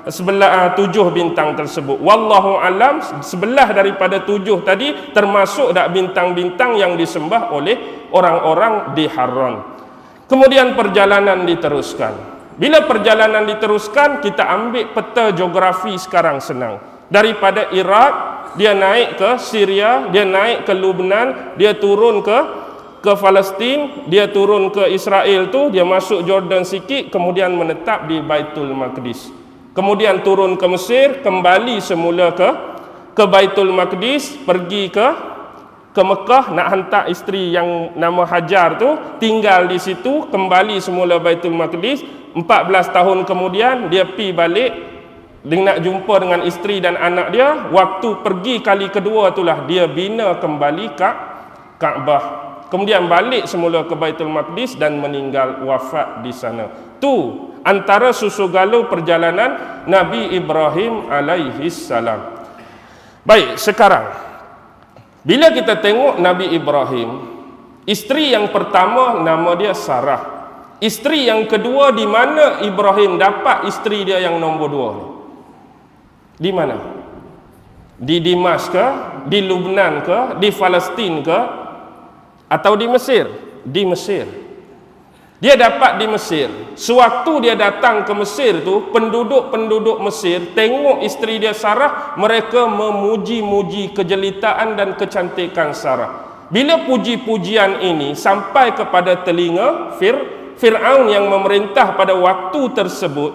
7 bintang tersebut. Wallahu alam, 11 daripada 7 tadi termasuk dak bintang-bintang yang disembah oleh orang-orang di Harran. Kemudian perjalanan diteruskan. Bila perjalanan diteruskan, kita ambil peta geografi sekarang senang. Daripada Iraq, dia naik ke Syria, dia naik ke Lebanon, dia turun ke Palestin, dia turun ke Israel tu, dia masuk Jordan sikit, kemudian menetap di Baitul Maqdis. Kemudian turun ke Mesir, kembali semula ke Baitul Maqdis, pergi ke Mekah nak hantar isteri yang nama Hajar tu, tinggal di situ, kembali semula Baitul Maqdis. 14 tahun kemudian dia pergi balik, dia nak jumpa dengan isteri dan anak dia. Waktu pergi kali kedua itulah dia bina kembali Kaabah. Kemudian balik semula ke Baitul Maqdis dan meninggal wafat di sana. Tu antara susu galuh perjalanan Nabi Ibrahim alaihi salam. Baik, sekarang bila kita tengok Nabi Ibrahim, isteri yang pertama nama dia Sarah. Isteri yang kedua, di mana Ibrahim dapat isteri dia yang nombor 2? Di mana? Di Dimash ke? Di Lebanon ke? Di Palestin ke? Atau di Mesir? Di Mesir. Dia dapat di Mesir. Sewaktu dia datang ke Mesir tu, penduduk-penduduk Mesir tengok isteri dia Sarah, mereka memuji-muji kejelitaan dan kecantikan Sarah. Bila puji-pujian ini sampai kepada telinga Fir'aun yang memerintah pada waktu tersebut,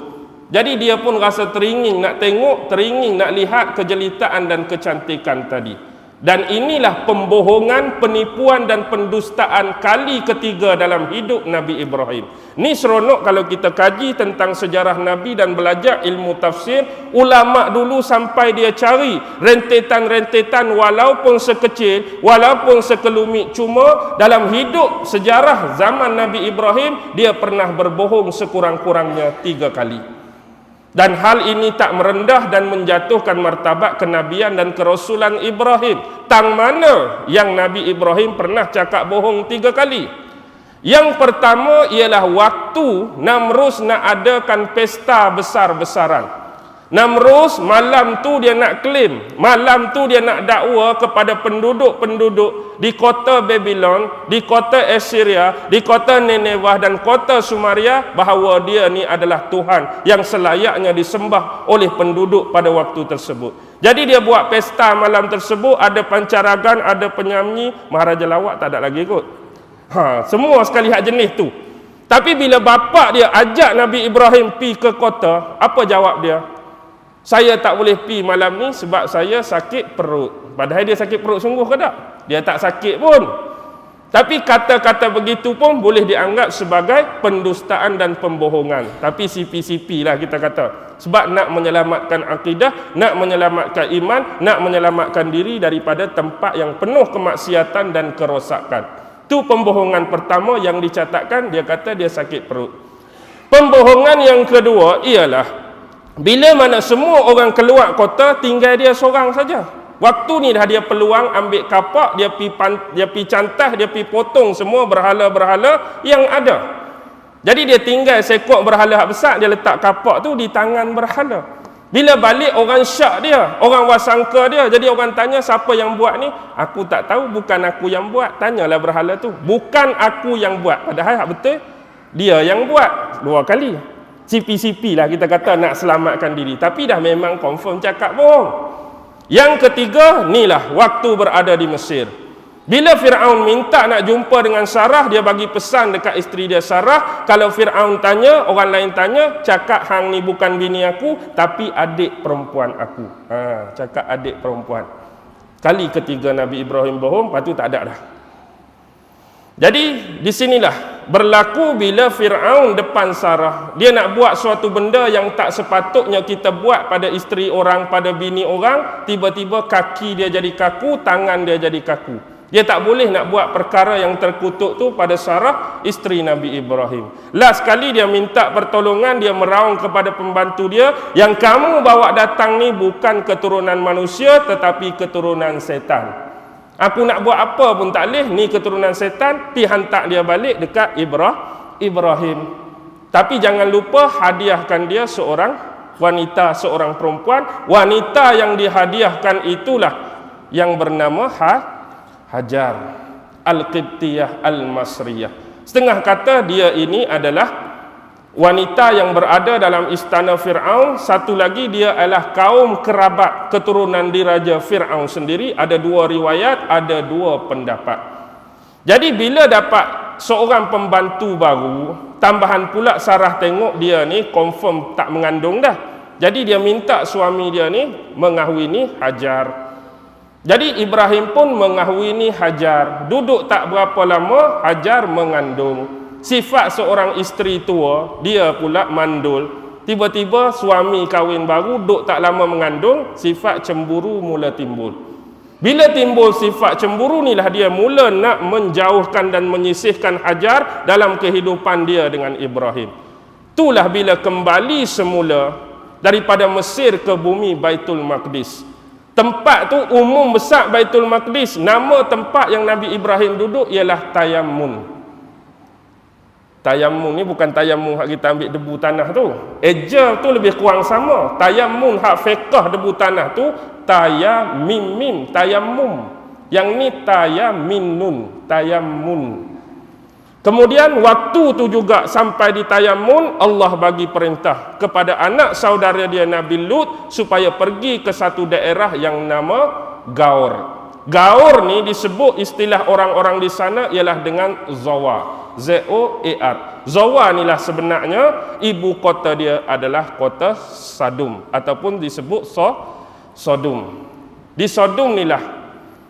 jadi dia pun rasa teringin nak tengok, teringin nak lihat kejelitaan dan kecantikan tadi. Dan inilah pembohongan, penipuan dan pendustaan kali ketiga dalam hidup Nabi Ibrahim. Ni seronok kalau kita kaji tentang sejarah Nabi dan belajar ilmu tafsir. Ulama dulu sampai dia cari rentetan-rentetan walaupun sekecil, walaupun sekelumit. Cuma dalam hidup sejarah zaman Nabi Ibrahim, dia pernah berbohong sekurang-kurangnya 3 kali. Dan hal ini tak merendah dan menjatuhkan martabat kenabian dan kerasulan Ibrahim. Tang mana yang Nabi Ibrahim pernah cakap bohong 3 kali? Yang pertama ialah waktu Namrus nak adakan pesta besar-besaran. Namrus malam tu dia nak claim, malam tu dia nak dakwa kepada penduduk-penduduk di kota Babylon, di kota Assyria, di kota Nineveh dan kota Sumeria bahawa dia ni adalah Tuhan yang selayaknya disembah oleh penduduk pada waktu tersebut. Jadi dia buat pesta malam tersebut, ada pancaragan, ada penyanyi, Maharaja Lawak tak ada lagi kot. Semua sekali hak jenis tu. Tapi bila bapak dia ajak Nabi Ibrahim pi ke kota, apa jawab dia? Saya tak boleh pi malam ni sebab saya sakit perut. Padahal dia sakit perut sungguh ke tak? Dia tak sakit pun. Tapi kata-kata begitu pun boleh dianggap sebagai pendustaan dan pembohongan. Tapi sipi-sipi lah kita kata. Sebab nak menyelamatkan akidah, nak menyelamatkan iman, nak menyelamatkan diri daripada tempat yang penuh kemaksiatan dan kerosakan. Itu pembohongan pertama yang dicatatkan, dia kata dia sakit perut. Pembohongan yang kedua ialah bila mana semua orang keluar kota, tinggal dia seorang saja. Waktu ni dah dia peluang ambil kapak, dia pi cantah, dia pi potong semua berhala-berhala yang ada. Jadi dia tinggal sekok berhala hak besar, dia letak kapak tu di tangan berhala. Bila balik orang syak dia, orang wasangka dia. Jadi orang tanya siapa yang buat ni? Aku tak tahu, bukan aku yang buat. Tanyalah berhala tu. Bukan aku yang buat. Padahal hak betul dia yang buat 2 kali. CP-CP lah kita kata nak selamatkan diri. Tapi dah memang confirm cakap bohong. Yang ketiga, inilah waktu berada di Mesir. Bila Fir'aun minta nak jumpa dengan Sarah, dia bagi pesan dekat isteri dia Sarah. Kalau Fir'aun tanya, orang lain tanya, cakap hang ni bukan bini aku, tapi adik perempuan aku. Cakap adik perempuan. Kali ketiga Nabi Ibrahim bohong, lepas tu tak ada dah. Jadi di sinilah berlaku bila Fir'aun depan Sarah. Dia nak buat suatu benda yang tak sepatutnya kita buat pada isteri orang, pada bini orang. Tiba-tiba kaki dia jadi kaku, tangan dia jadi kaku. Dia tak boleh nak buat perkara yang terkutuk tu pada Sarah, isteri Nabi Ibrahim. Last kali dia minta pertolongan, dia meraung kepada pembantu dia, yang kamu bawa datang ni bukan keturunan manusia tetapi keturunan setan. Aku nak buat apa pun tak boleh, ni keturunan setan. Pi hantar dia balik dekat Ibrahim. Tapi jangan lupa hadiahkan dia seorang wanita, seorang perempuan. Wanita yang dihadiahkan itulah yang bernama Hajar Al-Qibtiyah Al-Masriyah. Setengah kata dia ini adalah wanita yang berada dalam istana Fir'aun. Satu lagi dia adalah kaum kerabat keturunan diraja Fir'aun sendiri. Ada 2 riwayat, ada 2 pendapat. Jadi bila dapat seorang pembantu baru, tambahan pula Sarah tengok dia ni confirm tak mengandung dah. Jadi dia minta suami dia ni mengahwini Hajar. Jadi Ibrahim pun mengahwini Hajar. Duduk tak berapa lama, Hajar mengandung. Sifat seorang isteri tua, dia pula mandul. Tiba-tiba suami kahwin baru, duduk tak lama mengandung, sifat cemburu mula timbul. Bila timbul sifat cemburu inilah dia mula nak menjauhkan dan menyisihkan Hajar dalam kehidupan dia dengan Ibrahim. Itulah bila kembali semula daripada Mesir ke bumi Baitul Maqdis. Tempat tu umum besar Baitul Maqdis. Nama tempat yang Nabi Ibrahim duduk ialah Tayammun. Tayammun ni bukan tayammun hak kita ambil debu tanah tu. Eja tu lebih kurang sama. Tayammun hak fiqh debu tanah tu tayamim, tayammum. Yang ni tayaminun, tayammun. Kemudian waktu tu juga sampai di Tayammun, Allah bagi perintah kepada anak saudara dia Nabi Lut supaya pergi ke satu daerah yang nama Gaur. Gaur ni disebut istilah orang-orang di sana ialah dengan Zawa. Z-O-A-R. Zawa inilah sebenarnya ibu kota dia adalah kota Sadum ataupun disebut Sodom. Di Sodom inilah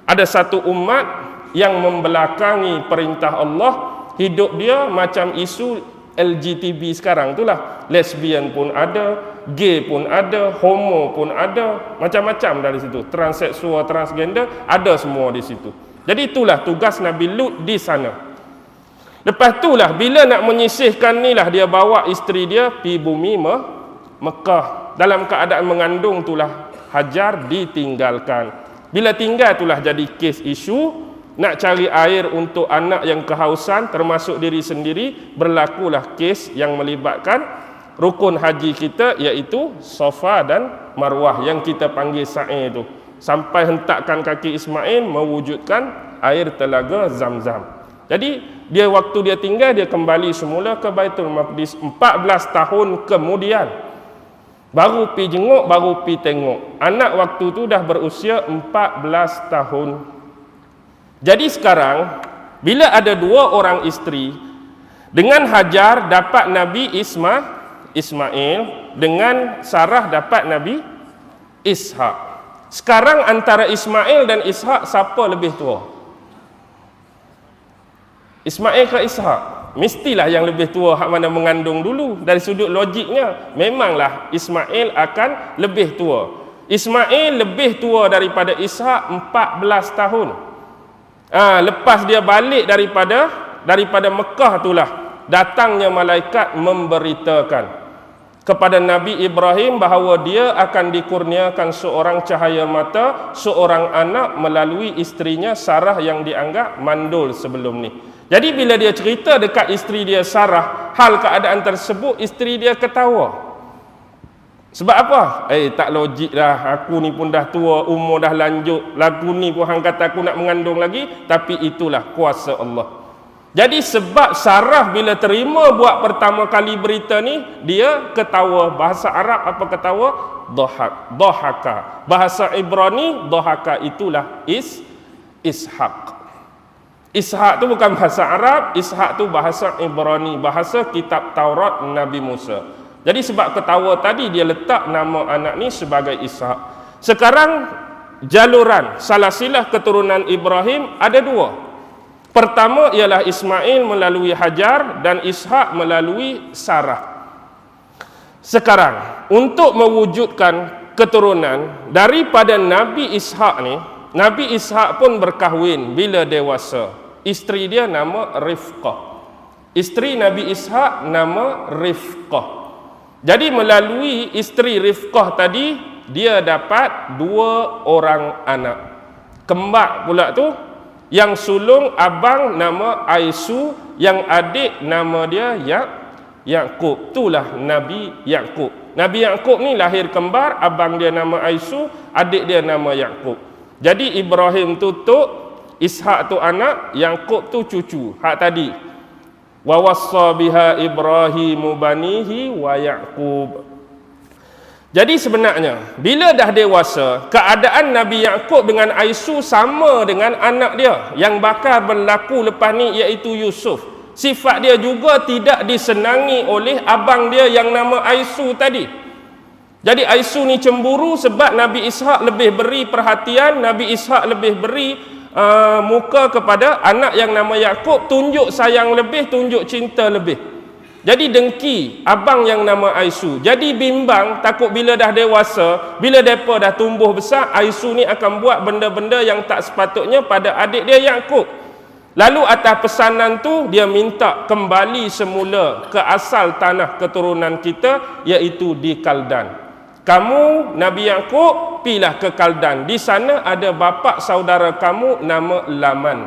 ada satu umat yang membelakangi perintah Allah. Hidup dia macam isu LGTB sekarang itulah. Lesbian pun ada, gay pun ada, homo pun ada, macam-macam dari situ. Transseksual, transgender, ada semua di situ. Jadi itulah tugas Nabi Lut di sana. Lepas itulah bila nak menyisihkan ni lah dia bawa isteri dia pergi bumi Mekah. Dalam keadaan mengandung itulah Hajar ditinggalkan. Bila tinggal itulah jadi kes isu. Nak cari air untuk anak yang kehausan termasuk diri sendiri, berlakulah kes yang melibatkan rukun haji kita iaitu Safa dan Marwah yang kita panggil sa'i itu. Sampai hentakkan kaki Ismail mewujudkan air telaga Zam-Zam. Jadi dia waktu dia tinggal dia kembali semula ke Baitul Maqdis 14 tahun kemudian. Baru pi jenguk, baru pi tengok. Anak waktu tu dah berusia 14 tahun. Jadi sekarang bila ada 2 orang isteri, dengan Hajar dapat Nabi Ismail, dengan Sarah dapat Nabi Ishak. Sekarang antara Ismail dan Ishak siapa lebih tua? Ismail ke Ishak? Mestilah yang lebih tua hak mana mengandung dulu. Dari sudut logiknya memanglah Ismail akan lebih tua. Ismail lebih tua daripada Ishak 14 tahun. Lepas dia balik daripada Mekah itulah datangnya malaikat memberitakan kepada Nabi Ibrahim bahawa dia akan dikurniakan seorang cahaya mata, seorang anak melalui isterinya Sarah yang dianggap mandul sebelum ni. Jadi bila dia cerita dekat isteri dia Sarah hal keadaan tersebut, isteri dia ketawa. Sebab apa? Tak logik dah, aku ni pun dah tua, umur dah lanjut, lagu ni pun hang kata aku nak mengandung lagi. Tapi itulah kuasa Allah. Jadi sebab Sarah bila terima buat pertama kali berita ni, dia ketawa. Bahasa Arab apa ketawa? Dhahaka. Bahasa Ibrani dhahaka itulah Ishaq. Ishaq tu bukan bahasa Arab, Ishaq tu bahasa Ibrani, bahasa kitab Taurat Nabi Musa. Jadi sebab ketawa tadi dia letak nama anak ni sebagai Ishaq. Sekarang jaluran salasilah keturunan Ibrahim ada dua. Pertama ialah Ismail melalui Hajar dan Ishak melalui Sarah. Sekarang untuk mewujudkan keturunan daripada Nabi Ishak ni, Nabi Ishak pun berkahwin bila dewasa. Isteri dia nama Rifqah. Isteri Nabi Ishak nama Rifqah. Jadi melalui isteri Rifqah tadi dia dapat 2 orang anak. Kembar pula tu. Yang sulung abang nama Aisu, yang adik nama dia Yakub. Itulah Nabi Yakub. Nabi Yakub ni lahir kembar, abang dia nama Aisu, adik dia nama Yakub. Jadi Ibrahim tu tok, Ishak tu anak, Yakub tu cucu. Hak tadi. Wa wassa biha Ibrahimu banihi wa Yakub. Jadi sebenarnya bila dah dewasa, keadaan Nabi Yakub dengan Aisu sama dengan anak dia yang bakal berlaku lepas ni, iaitu Yusuf. Sifat dia juga tidak disenangi oleh abang dia yang nama Aisu tadi. Jadi Aisu ni cemburu sebab Nabi Ishak lebih beri perhatian, Nabi Ishak lebih beri muka kepada anak yang nama Yakub, tunjuk sayang lebih, tunjuk cinta lebih. Jadi dengki abang yang nama Aisu. Jadi bimbang, takut bila dah dewasa, bila mereka dah tumbuh besar, Aisu ni akan buat benda-benda yang tak sepatutnya pada adik dia Yakub. Lalu atas pesanan tu dia minta kembali semula ke asal tanah keturunan kita, iaitu di Kaldan. Kamu Nabi Yakub pilah ke Kaldan. Di sana ada bapa saudara kamu nama Laman.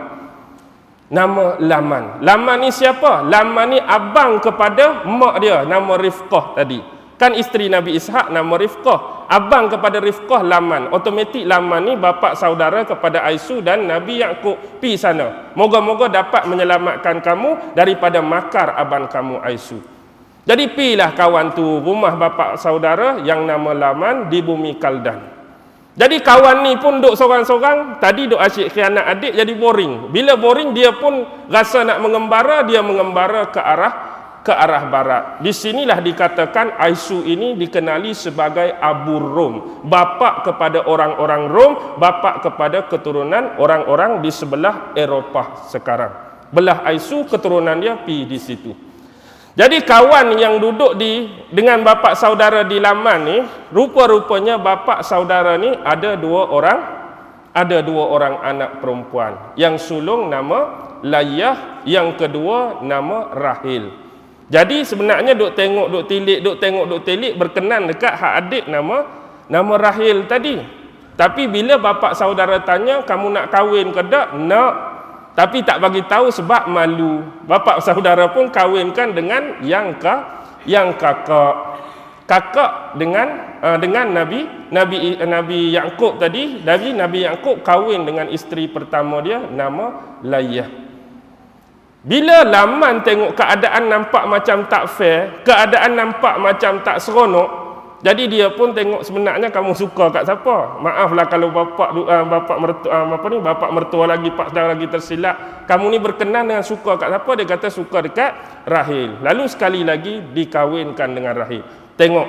Nama Laman. Laman ni siapa? Laman ni abang kepada mak dia nama Rifqah tadi. Kan isteri Nabi Ishak nama Rifqah. Abang kepada Rifqah Laman. Automatik Laman ni bapa saudara kepada Aisu dan Nabi Yakub. Pi sana. Moga-moga dapat menyelamatkan kamu daripada makar abang kamu Aisu. Jadi pilah kawan tu rumah bapa saudara yang nama Laman di bumi Kaldan. Jadi kawan ni pun duk sorang-sorang, tadi duk asyik khianat adik, jadi boring. Bila boring dia pun rasa nak mengembara, dia mengembara ke arah barat. Di sinilah dikatakan Aisu ini dikenali sebagai Abu Rum, bapa kepada orang-orang Rom, bapa kepada keturunan orang-orang di sebelah Eropah sekarang. Belah Aisu keturunan dia pi di situ. Jadi kawan yang duduk dengan bapa saudara di Laman ni, rupa-rupanya bapa saudara ni ada dua orang anak perempuan. Yang sulung nama Layah, yang kedua nama Rahil. Jadi sebenarnya duk tengok duk tilik berkenan dekat hak adik nama Rahil tadi. Tapi bila bapa saudara tanya, kamu nak kahwin ke tak? Nak. Tapi tak bagi tahu sebab malu. Bapa saudara pun kahwinkan dengan yang kakak. Kakak dengan Nabi Yakub tadi. Nabi Yakub kahwin dengan isteri pertama dia nama Layah. Bila Laman tengok keadaan nampak macam tak fair, keadaan nampak macam tak seronok, jadi dia pun tengok sebenarnya kamu suka kat siapa. Maaflah kalau bapa mertua lagi, pak saudara lagi tersilap. Kamu ni berkenan dengan suka kat siapa? Dia kata suka dekat Rahil. Lalu sekali lagi dikahwinkan dengan Rahil. Tengok.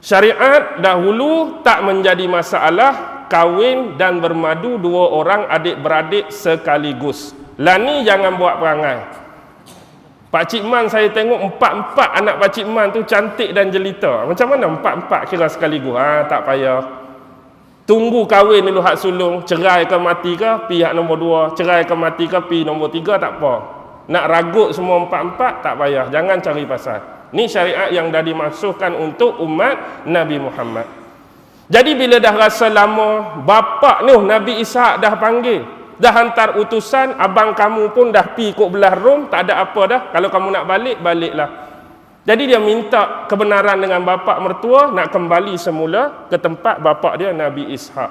Syariat dahulu tak menjadi masalah kahwin dan bermadu dua orang adik-beradik sekaligus. Lah ni jangan buat perangai. Pak Cik Man saya tengok empat anak Pak Cik Man tu cantik dan jelita. Macam mana empat kira sekaligus? Tak payah. Tunggu kahwin dulu hak sulung. Cerai ke mati ke, pi hak nombor 2. Cerai ke mati ke, pi nombor 3, tak apa. Nak ragut semua empat tak payah. Jangan cari pasal. Ni syariat yang dah dimasukkan untuk umat Nabi Muhammad. Jadi bila dah rasa lama, bapak ni Nabi Ishaq dah panggil, dah hantar utusan, abang kamu pun dah pi ikut belah Rom, tak ada apa dah, kalau kamu nak balik, baliklah. Jadi dia minta kebenaran dengan bapak mertua, nak kembali semula ke tempat bapak dia Nabi Ishaq.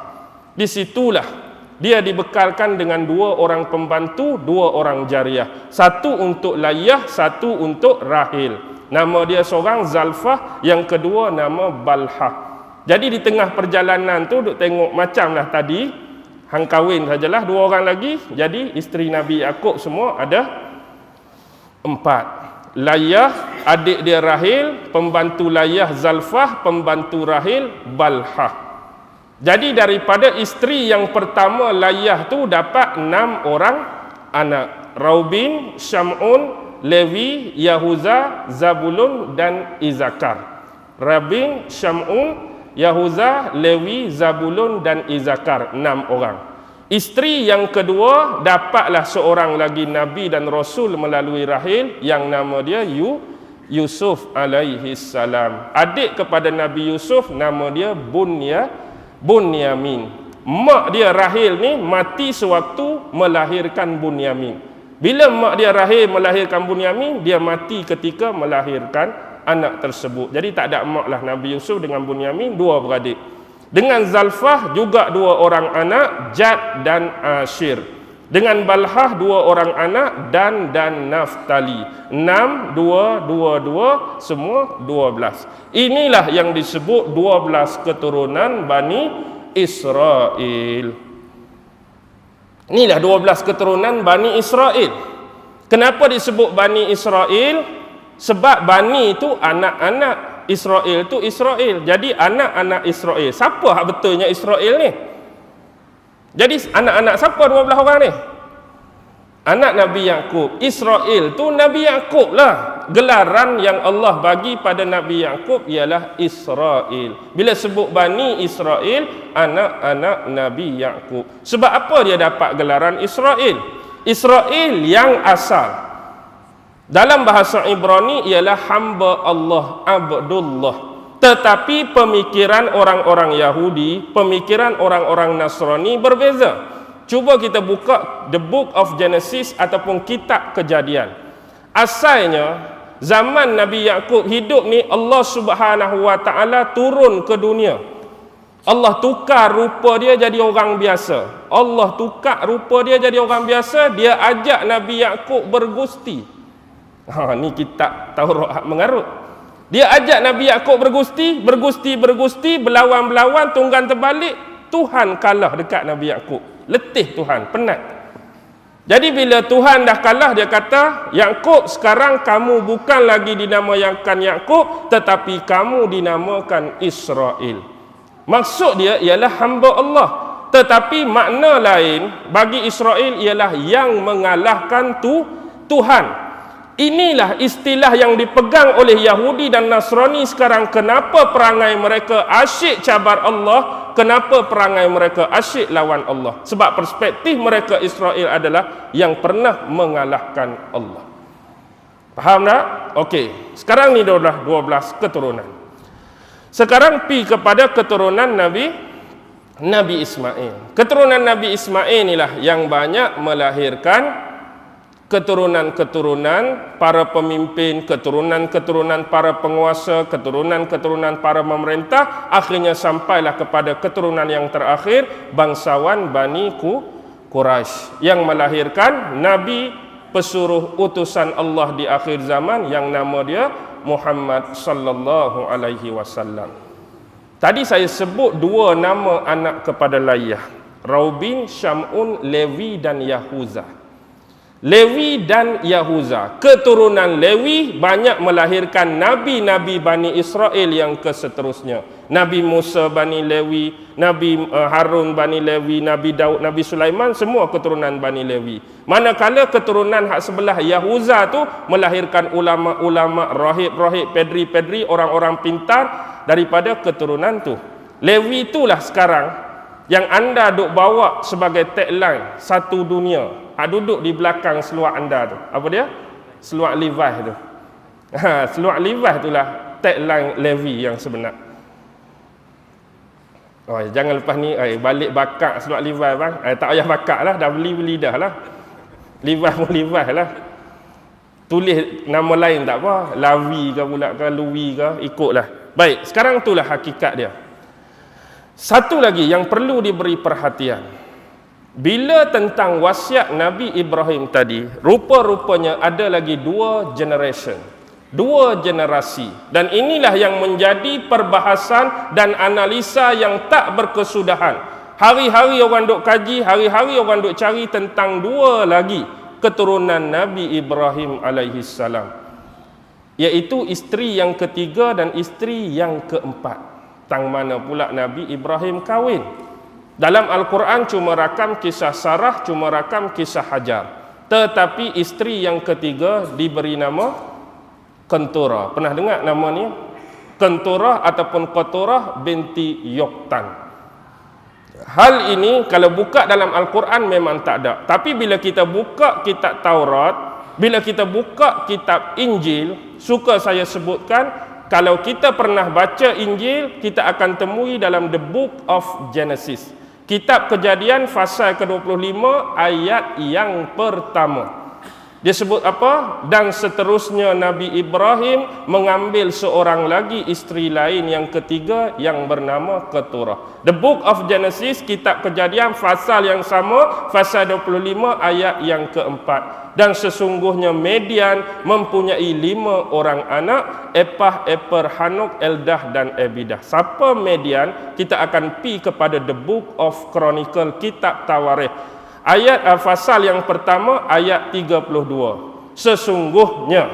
Di situlah dia dibekalkan dengan 2 orang pembantu, 2 orang jariah. Satu untuk Layah, satu untuk Rahil. Nama dia seorang Zalfah, yang kedua nama Balhah. Jadi di tengah perjalanan tu duk tengok macamlah tadi, hang kahwin sajalah 2 orang lagi, jadi isteri Nabi Yaqub semua ada 4. Layah, adik dia Rahil, pembantu Layah Zalfah, pembantu Rahil Balhah. Jadi daripada isteri yang pertama Layah tu dapat 6 orang anak. Raubin, Syam'un, Lewi, Yahuza, Zabulun dan Izakar. Raubin, Syam'un, Yahuza, Lewi, Zabulun dan Izakar, 6 orang. Isteri yang kedua dapatlah seorang lagi Nabi dan Rasul melalui Rahil, yang nama dia Yusuf alaihi salam. Adik kepada Nabi Yusuf, nama dia Bunyamin. Mak dia Rahil ni mati sewaktu melahirkan Bunyamin. Bila mak dia Rahil melahirkan Bunyamin, dia mati ketika melahirkan anak tersebut. Jadi tak ada mak lah Nabi Yusuf dengan Bunyamin, 2 beradik. Dengan Zalfah juga 2 orang anak, Jad dan Ashir. Dengan Balhah 2 orang anak, Dan dan Naftali. 6, 2, 2, 2, semua 12. Inilah yang disebut 12 keturunan Bani Israel. Inilah 12 keturunan Bani Israel. Kenapa disebut Bani Israel? Sebab Bani itu anak-anak, Israel tu Israel. Jadi anak-anak Israel. Siapa hak betulnya Israel ni? Jadi anak-anak siapa 12 orang ni? Anak Nabi Yaqub. Israel tu Nabi Yaqub lah. Gelaran yang Allah bagi pada Nabi Yaqub ialah Israel. Bila sebut Bani Israel, anak-anak Nabi Yaqub. Sebab apa dia dapat gelaran Israel? Israel yang asal. Dalam bahasa Ibrani ialah hamba Allah, Abdullah. Tetapi pemikiran orang-orang Yahudi, pemikiran orang-orang Nasrani berbeza. Cuba kita buka The Book of Genesis ataupun kitab Kejadian. Asalnya zaman Nabi Yaqub hidup ni, Allah Subhanahu wa taala turun ke dunia. Allah tukar rupa dia jadi orang biasa. Allah tukar rupa dia jadi orang biasa, dia ajak Nabi Yaqub bergusti. Ni kitab Taurat mengarut. Dia ajak Nabi Yaqub bergusti, berlawan-berlawan, tunggang terbalik. Tuhan kalah dekat Nabi Yaqub. Letih Tuhan, penat. Jadi bila Tuhan dah kalah, dia kata, Yaqub, sekarang kamu bukan lagi dinamakan Yaqub, tetapi kamu dinamakan Israel. Maksud dia ialah hamba Allah. Tetapi makna lain bagi Israel ialah yang mengalahkan Tuhan. Inilah istilah yang dipegang oleh Yahudi dan Nasrani sekarang. Kenapa perangai mereka asyik cabar Allah? Kenapa perangai mereka asyik lawan Allah? Sebab perspektif mereka Israel adalah yang pernah mengalahkan Allah. Faham tak? Okey. Sekarang ni dah 12 keturunan. Sekarang pi kepada keturunan Nabi Ismail. Keturunan Nabi Ismail inilah yang banyak melahirkan keturunan-keturunan para pemimpin, keturunan-keturunan para penguasa, keturunan-keturunan para pemerintah, akhirnya sampailah kepada keturunan yang terakhir, bangsawan Bani Quraisy, yang melahirkan Nabi pesuruh utusan Allah di akhir zaman yang nama dia Muhammad sallallahu alaihi wasallam. Tadi saya sebut 2 nama anak kepada Layah, Raubin, Syam'un, Lewi dan Yahuza. Lewi dan Yahuza, keturunan Lewi banyak melahirkan nabi-nabi Bani Israel yang keseterusnya. Nabi Musa Bani Lewi, Nabi Harun Bani Lewi, Nabi Daud, Nabi Sulaiman, semua keturunan Bani Lewi. Manakala keturunan hak sebelah Yahuza tu melahirkan ulama-ulama, rahib-rahib, pedri-pedri, orang-orang pintar daripada keturunan tu. Lewi itulah sekarang yang anda duk bawa sebagai tagline satu dunia. Duduk di belakang seluar anda tu. Apa dia? Seluar Levi tu. Seluar Levi itulah tagline Levi yang sebenar. Oh, jangan lepas ni balik bakar seluar Levi bang. Tak payah bakar lah, dah beli dah lah. Levi pun Levi lah. Tulis nama lain tak apa, Lavi ke pula ke, Louis ke, ikutlah. Baik, sekarang itulah hakikat dia. Satu lagi yang perlu diberi perhatian. Bila tentang wasiat Nabi Ibrahim tadi, rupa-rupanya ada lagi dua generasi. Dan inilah yang menjadi perbahasan dan analisa yang tak berkesudahan. Hari-hari orang duk kaji, hari-hari orang duk cari tentang dua lagi keturunan Nabi Ibrahim alaihi salam, iaitu isteri yang ketiga dan isteri yang keempat. Tang mana pula Nabi Ibrahim kahwin? Dalam Al-Quran cuma rakam kisah Sarah, cuma rakam kisah Hajar. Tetapi isteri yang ketiga diberi nama Kenturah. Pernah dengar nama ni? Kenturah ataupun Qaturah binti Yoktan. Hal ini kalau buka dalam Al-Quran memang tak ada. Tapi bila kita buka kitab Taurat, bila kita buka kitab Injil, suka saya sebutkan, kalau kita pernah baca Injil, kita akan temui dalam the book of Genesis. Kitab Kejadian pasal ke-25 ayat yang pertama. Dia sebut apa? Dan seterusnya Nabi Ibrahim mengambil seorang lagi isteri lain yang ketiga yang bernama Keturah. The Book of Genesis, kitab Kejadian, pasal yang sama, pasal 25 ayat yang keempat. Dan sesungguhnya Median mempunyai 5 orang anak, Epah, Eper, Hanok, Eldah dan Abidah. Siapa Median? Kita akan pi kepada The Book of Chronicle, kitab Tawarikh. Ayat pasal yang pertama ayat 32. Sesungguhnya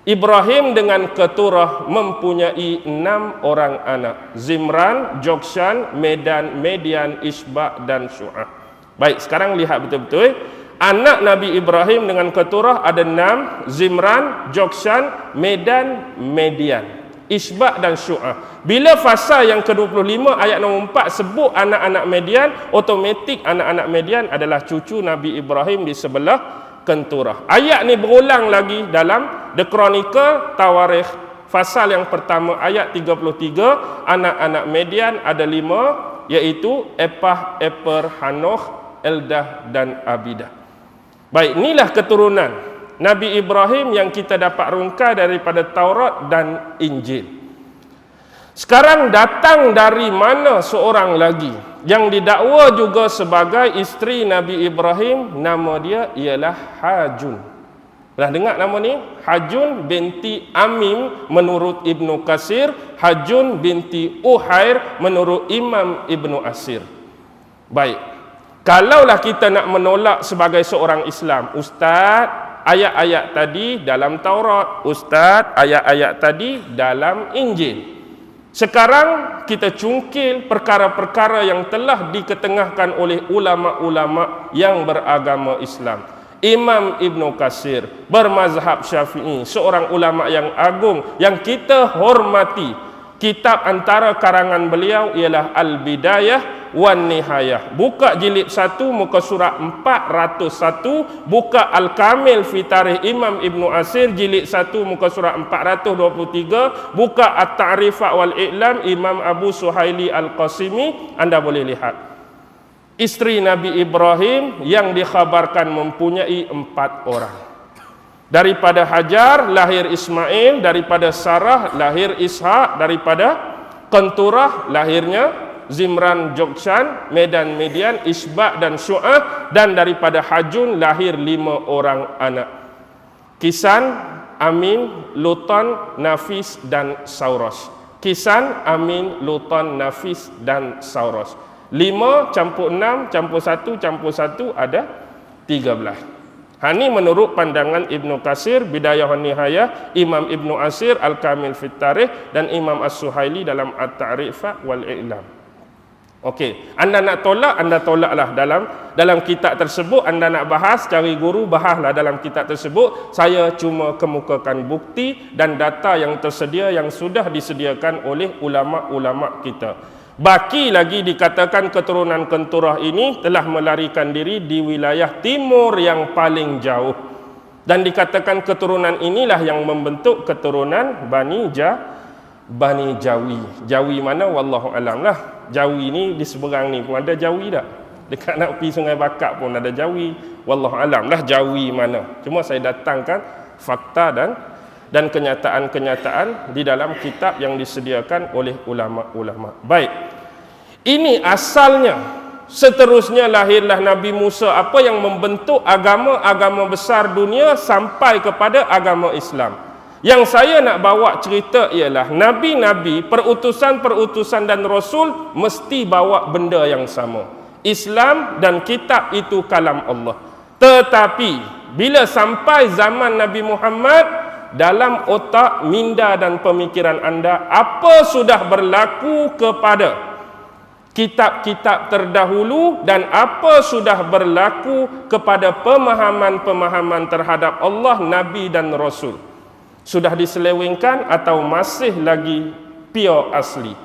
Ibrahim dengan Keturah mempunyai 6 orang anak, Zimran, Jokshan, Medan, Median, Isbak dan Syu'ah. Baik, sekarang lihat betul-betul. Anak Nabi Ibrahim dengan Keturah ada 6, Zimran, Jokshan, Medan, Median, Isbak dan Syu'ah. Bila fasa yang ke-25 ayat nombor 4 sebut anak-anak Median, otomatik anak-anak Median adalah cucu Nabi Ibrahim di sebelah Kenturah. Ayat ni berulang lagi dalam The Chronicle Tawarikh, fasal yang pertama ayat 33. Anak-anak Median ada 5, iaitu Epah, Eper, Hanoch, Eldah dan Abidah. Baik, inilah keturunan Nabi Ibrahim yang kita dapat rungkai daripada Taurat dan Injil. Sekarang datang dari mana seorang lagi yang didakwa juga sebagai isteri Nabi Ibrahim, nama dia ialah Hajun. Pernah dengar nama ni? Hajun binti Amim menurut Ibnu Kasir, Hajun binti Uhair menurut Imam Ibnu Asir. Baik, kalaulah kita nak menolak sebagai seorang Islam, Ustaz, ayat-ayat tadi dalam Taurat, Ustaz, ayat-ayat tadi dalam Injil. Sekarang kita cungkil perkara-perkara yang telah diketengahkan oleh ulama-ulama yang beragama Islam. Imam Ibnu Kasir bermazhab Syafi'i, seorang ulama yang agung yang kita hormati. Kitab antara karangan beliau ialah Al-Bidayah wan Nihayah. Buka jilid 1 muka surat 401, buka Al-Kamil fi Tarikh Imam Ibnu Asir jilid 1 muka surat 423, buka At-Ta'rifah wal I'lam Imam Abu Suhaili Al-Qasimi. Anda boleh lihat isteri Nabi Ibrahim yang dikhabarkan mempunyai 4 orang. Daripada Hajar lahir Ismail, daripada Sarah lahir Ishak, daripada Kenturah lahirnya Zimran, Jokshan, Medan, Median, Isbak dan Syu'ah, dan daripada Hajun lahir 5 orang anak, Kisan, Amin, Luton, Nafis dan Sauros. Kisan, Amin, Luton, Nafis dan Sauros. 5 campur 6 campur 1 campur 1 ada 13. Ini menurut pandangan Ibnu Kasir, Bidayah wan Nihayah, Imam Ibnu Asir, Al-Kamil fi Tarikh dan Imam As-Suhaili dalam At-Ta'rifah wal I'lam. Okey, anda nak tolak, anda tolaklah dalam kitab tersebut. Anda nak bahas, cari guru, bahaslah dalam kitab tersebut. Saya cuma kemukakan bukti dan data yang tersedia yang sudah disediakan oleh ulama-ulama kita. Baki lagi dikatakan keturunan Kenturah ini telah melarikan diri di wilayah timur yang paling jauh. Dan dikatakan keturunan inilah yang membentuk keturunan Bani Jawi. Jawi mana? Wallahu alam lah. Jawi ni di seberang ni pun ada Jawi tak? Dekat nak pergi Sungai Bakak pun ada Jawi. Wallahu alam lah Jawi mana. Cuma saya datangkan fakta dan kenyataan-kenyataan di dalam kitab yang disediakan oleh ulama-ulama. Baik. Ini asalnya. Seterusnya lahirlah Nabi Musa, apa yang membentuk agama-agama besar dunia sampai kepada agama Islam. Yang saya nak bawa cerita ialah Nabi-Nabi, perutusan-perutusan dan Rasul mesti bawa benda yang sama. Islam dan kitab itu kalam Allah. Tetapi bila sampai zaman Nabi Muhammad, dalam otak, minda dan pemikiran anda, apa sudah berlaku kepada kitab-kitab terdahulu dan apa sudah berlaku kepada pemahaman-pemahaman terhadap Allah, Nabi dan Rasul. Sudah diselewengkan atau masih lagi pure asli?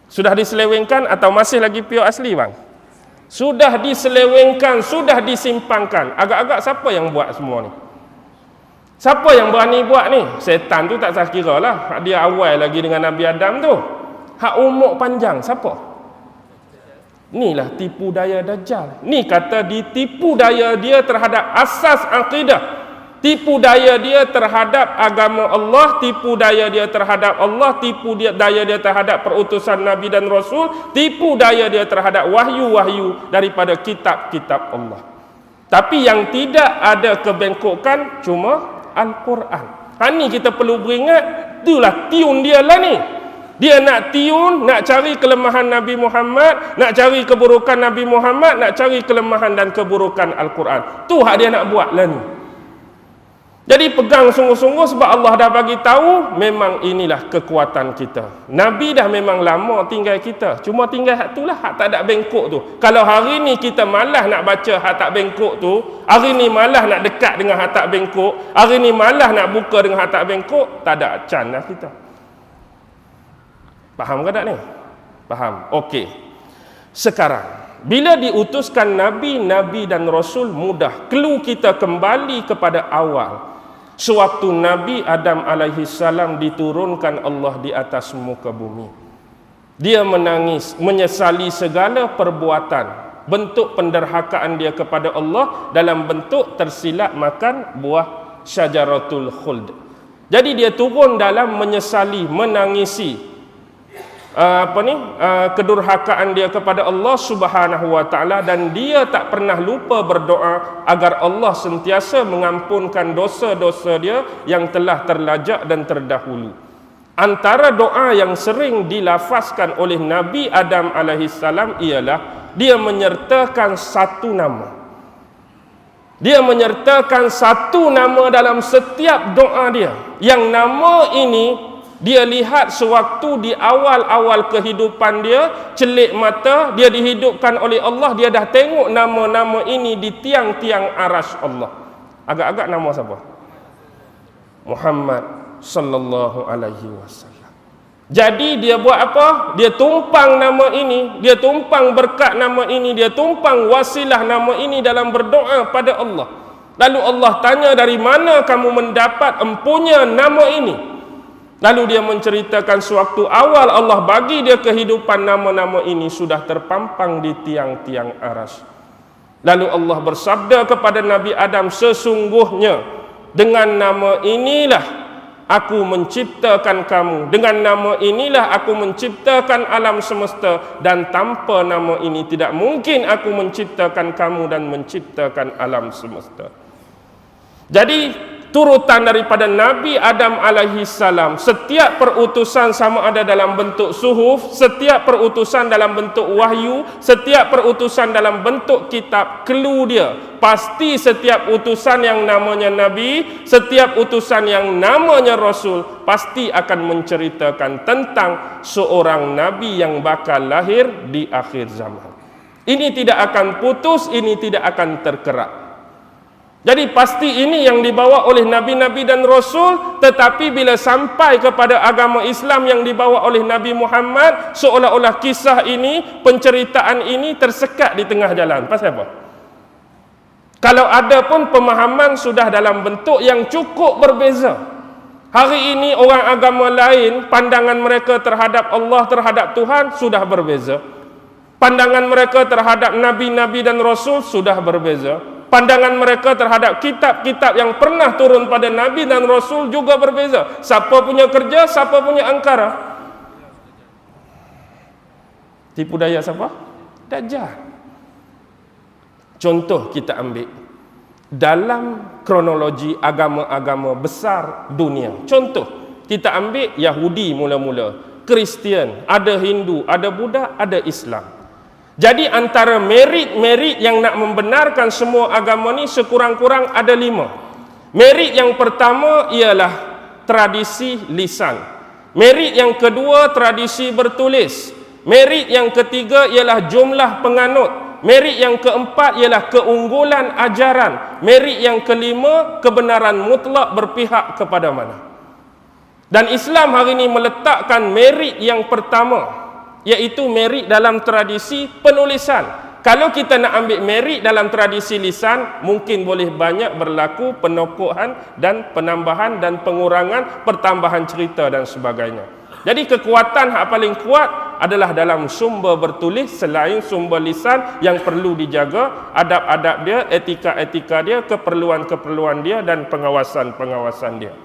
Sudah diselewengkan atau masih lagi pure asli, bang? Sudah diselewengkan, sudah disimpangkan. Agak-agak siapa yang buat semua ni? Siapa yang berani buat ni? Setan tu tak saya kira lah. Dia awal lagi dengan Nabi Adam tu. Hak umur panjang, siapa? Inilah tipu daya Dajjal. Ni kata ditipu daya dia terhadap asas akidah. Tipu daya dia terhadap agama Allah, tipu daya dia terhadap Allah, daya dia terhadap perutusan Nabi dan Rasul, tipu daya dia terhadap wahyu-wahyu daripada kitab-kitab Allah. Tapi yang tidak ada kebengkokan cuma Al-Quran. Ni kita perlu beringat, itulah tiun dia lah ni. Dia nak tiun, nak cari kelemahan Nabi Muhammad, nak cari keburukan Nabi Muhammad, nak cari kelemahan dan keburukan Al-Quran. Tu hak dia nak buat lah ni. Jadi pegang sungguh-sungguh sebab Allah dah bagi tahu memang inilah kekuatan kita. Nabi dah memang lama tinggal kita. Cuma tinggal hak tu lah, hak tak ada bengkok tu. Kalau hari ni kita malas nak baca hak tak bengkok tu, hari ni malas nak dekat dengan hak tak bengkok, hari ni malas nak buka dengan hak tak bengkok, tak ada can lah kita. Faham ke tak ni? Faham? Okey. Sekarang, bila diutuskan Nabi dan Rasul mudah. Clue kita kembali kepada awal. Sewaktu Nabi Adam alaihissalam diturunkan Allah di atas muka bumi. Dia menangis, menyesali segala perbuatan. Bentuk penderhakaan dia kepada Allah dalam bentuk tersilap makan buah syajaratul khuld. Jadi dia turun dalam menyesali, menangisi kedurhakaan dia kepada Allah Subhanahu wa taala, dan dia tak pernah lupa berdoa agar Allah sentiasa mengampunkan dosa-dosa dia yang telah terlajak dan terdahulu. Antara doa yang sering dilafazkan oleh Nabi Adam alaihissalam ialah dia menyertakan satu nama. Dia menyertakan satu nama dalam setiap doa dia. Yang nama ini dia lihat sewaktu di awal-awal kehidupan dia, celik mata, dia dihidupkan oleh Allah, dia dah tengok nama-nama ini di tiang-tiang arasy Allah. Agak-agak nama siapa? Muhammad sallallahu alaihi wasallam. Jadi dia buat apa? Dia tumpang nama ini, dia tumpang berkat nama ini, dia tumpang wasilah nama ini dalam berdoa pada Allah. Lalu Allah tanya, dari mana kamu mendapat empunya nama ini? Lalu dia menceritakan sewaktu awal Allah bagi dia kehidupan, nama-nama ini sudah terpampang di tiang-tiang arasy. Lalu Allah bersabda kepada Nabi Adam, sesungguhnya dengan nama inilah aku menciptakan kamu, dengan nama inilah aku menciptakan alam semesta, dan tanpa nama ini tidak mungkin aku menciptakan kamu dan menciptakan alam semesta. Jadi turutan daripada Nabi Adam alaihi salam, setiap perutusan sama ada dalam bentuk suhuf, setiap perutusan dalam bentuk wahyu, setiap perutusan dalam bentuk kitab, clue dia pasti setiap utusan yang namanya Nabi, setiap utusan yang namanya Rasul pasti akan menceritakan tentang seorang Nabi yang bakal lahir di akhir zaman. Ini tidak akan putus, ini tidak akan terkerak. Jadi pasti ini yang dibawa oleh Nabi-Nabi dan Rasul, tetapi bila sampai kepada agama Islam yang dibawa oleh Nabi Muhammad, seolah-olah kisah ini, penceritaan ini tersekat di tengah jalan. Pasal apa? Kalau ada pun pemahaman sudah dalam bentuk yang cukup berbeza. Hari ini orang agama lain, pandangan mereka terhadap Allah, terhadap Tuhan sudah berbeza. Pandangan mereka terhadap Nabi-Nabi dan Rasul sudah berbeza. Pandangan mereka terhadap kitab-kitab yang pernah turun pada Nabi dan Rasul juga berbeza. Siapa punya kerja, siapa punya angkara. Tipu daya siapa? Dajjal. Contoh kita ambil dalam kronologi agama-agama besar dunia. Contoh, kita ambil Yahudi mula-mula, Kristian, ada Hindu, ada Buddha, ada Islam. Jadi antara merit-merit yang nak membenarkan semua agama ni sekurang-kurang ada 5. Merit yang pertama ialah tradisi lisan. Merit yang kedua tradisi bertulis. Merit yang ketiga ialah jumlah penganut. Merit yang keempat ialah keunggulan ajaran. Merit yang kelima, kebenaran mutlak berpihak kepada mana. Dan Islam hari ini meletakkan merit yang pertama, iaitu merit dalam tradisi penulisan. Kalau kita nak ambil merit dalam tradisi lisan, mungkin boleh banyak berlaku penokohan dan penambahan dan pengurangan, pertambahan cerita dan sebagainya. Jadi kekuatan yang paling kuat adalah dalam sumber bertulis, selain sumber lisan yang perlu dijaga adab-adab dia, etika-etika dia, keperluan-keperluan dia dan pengawasan-pengawasan dia.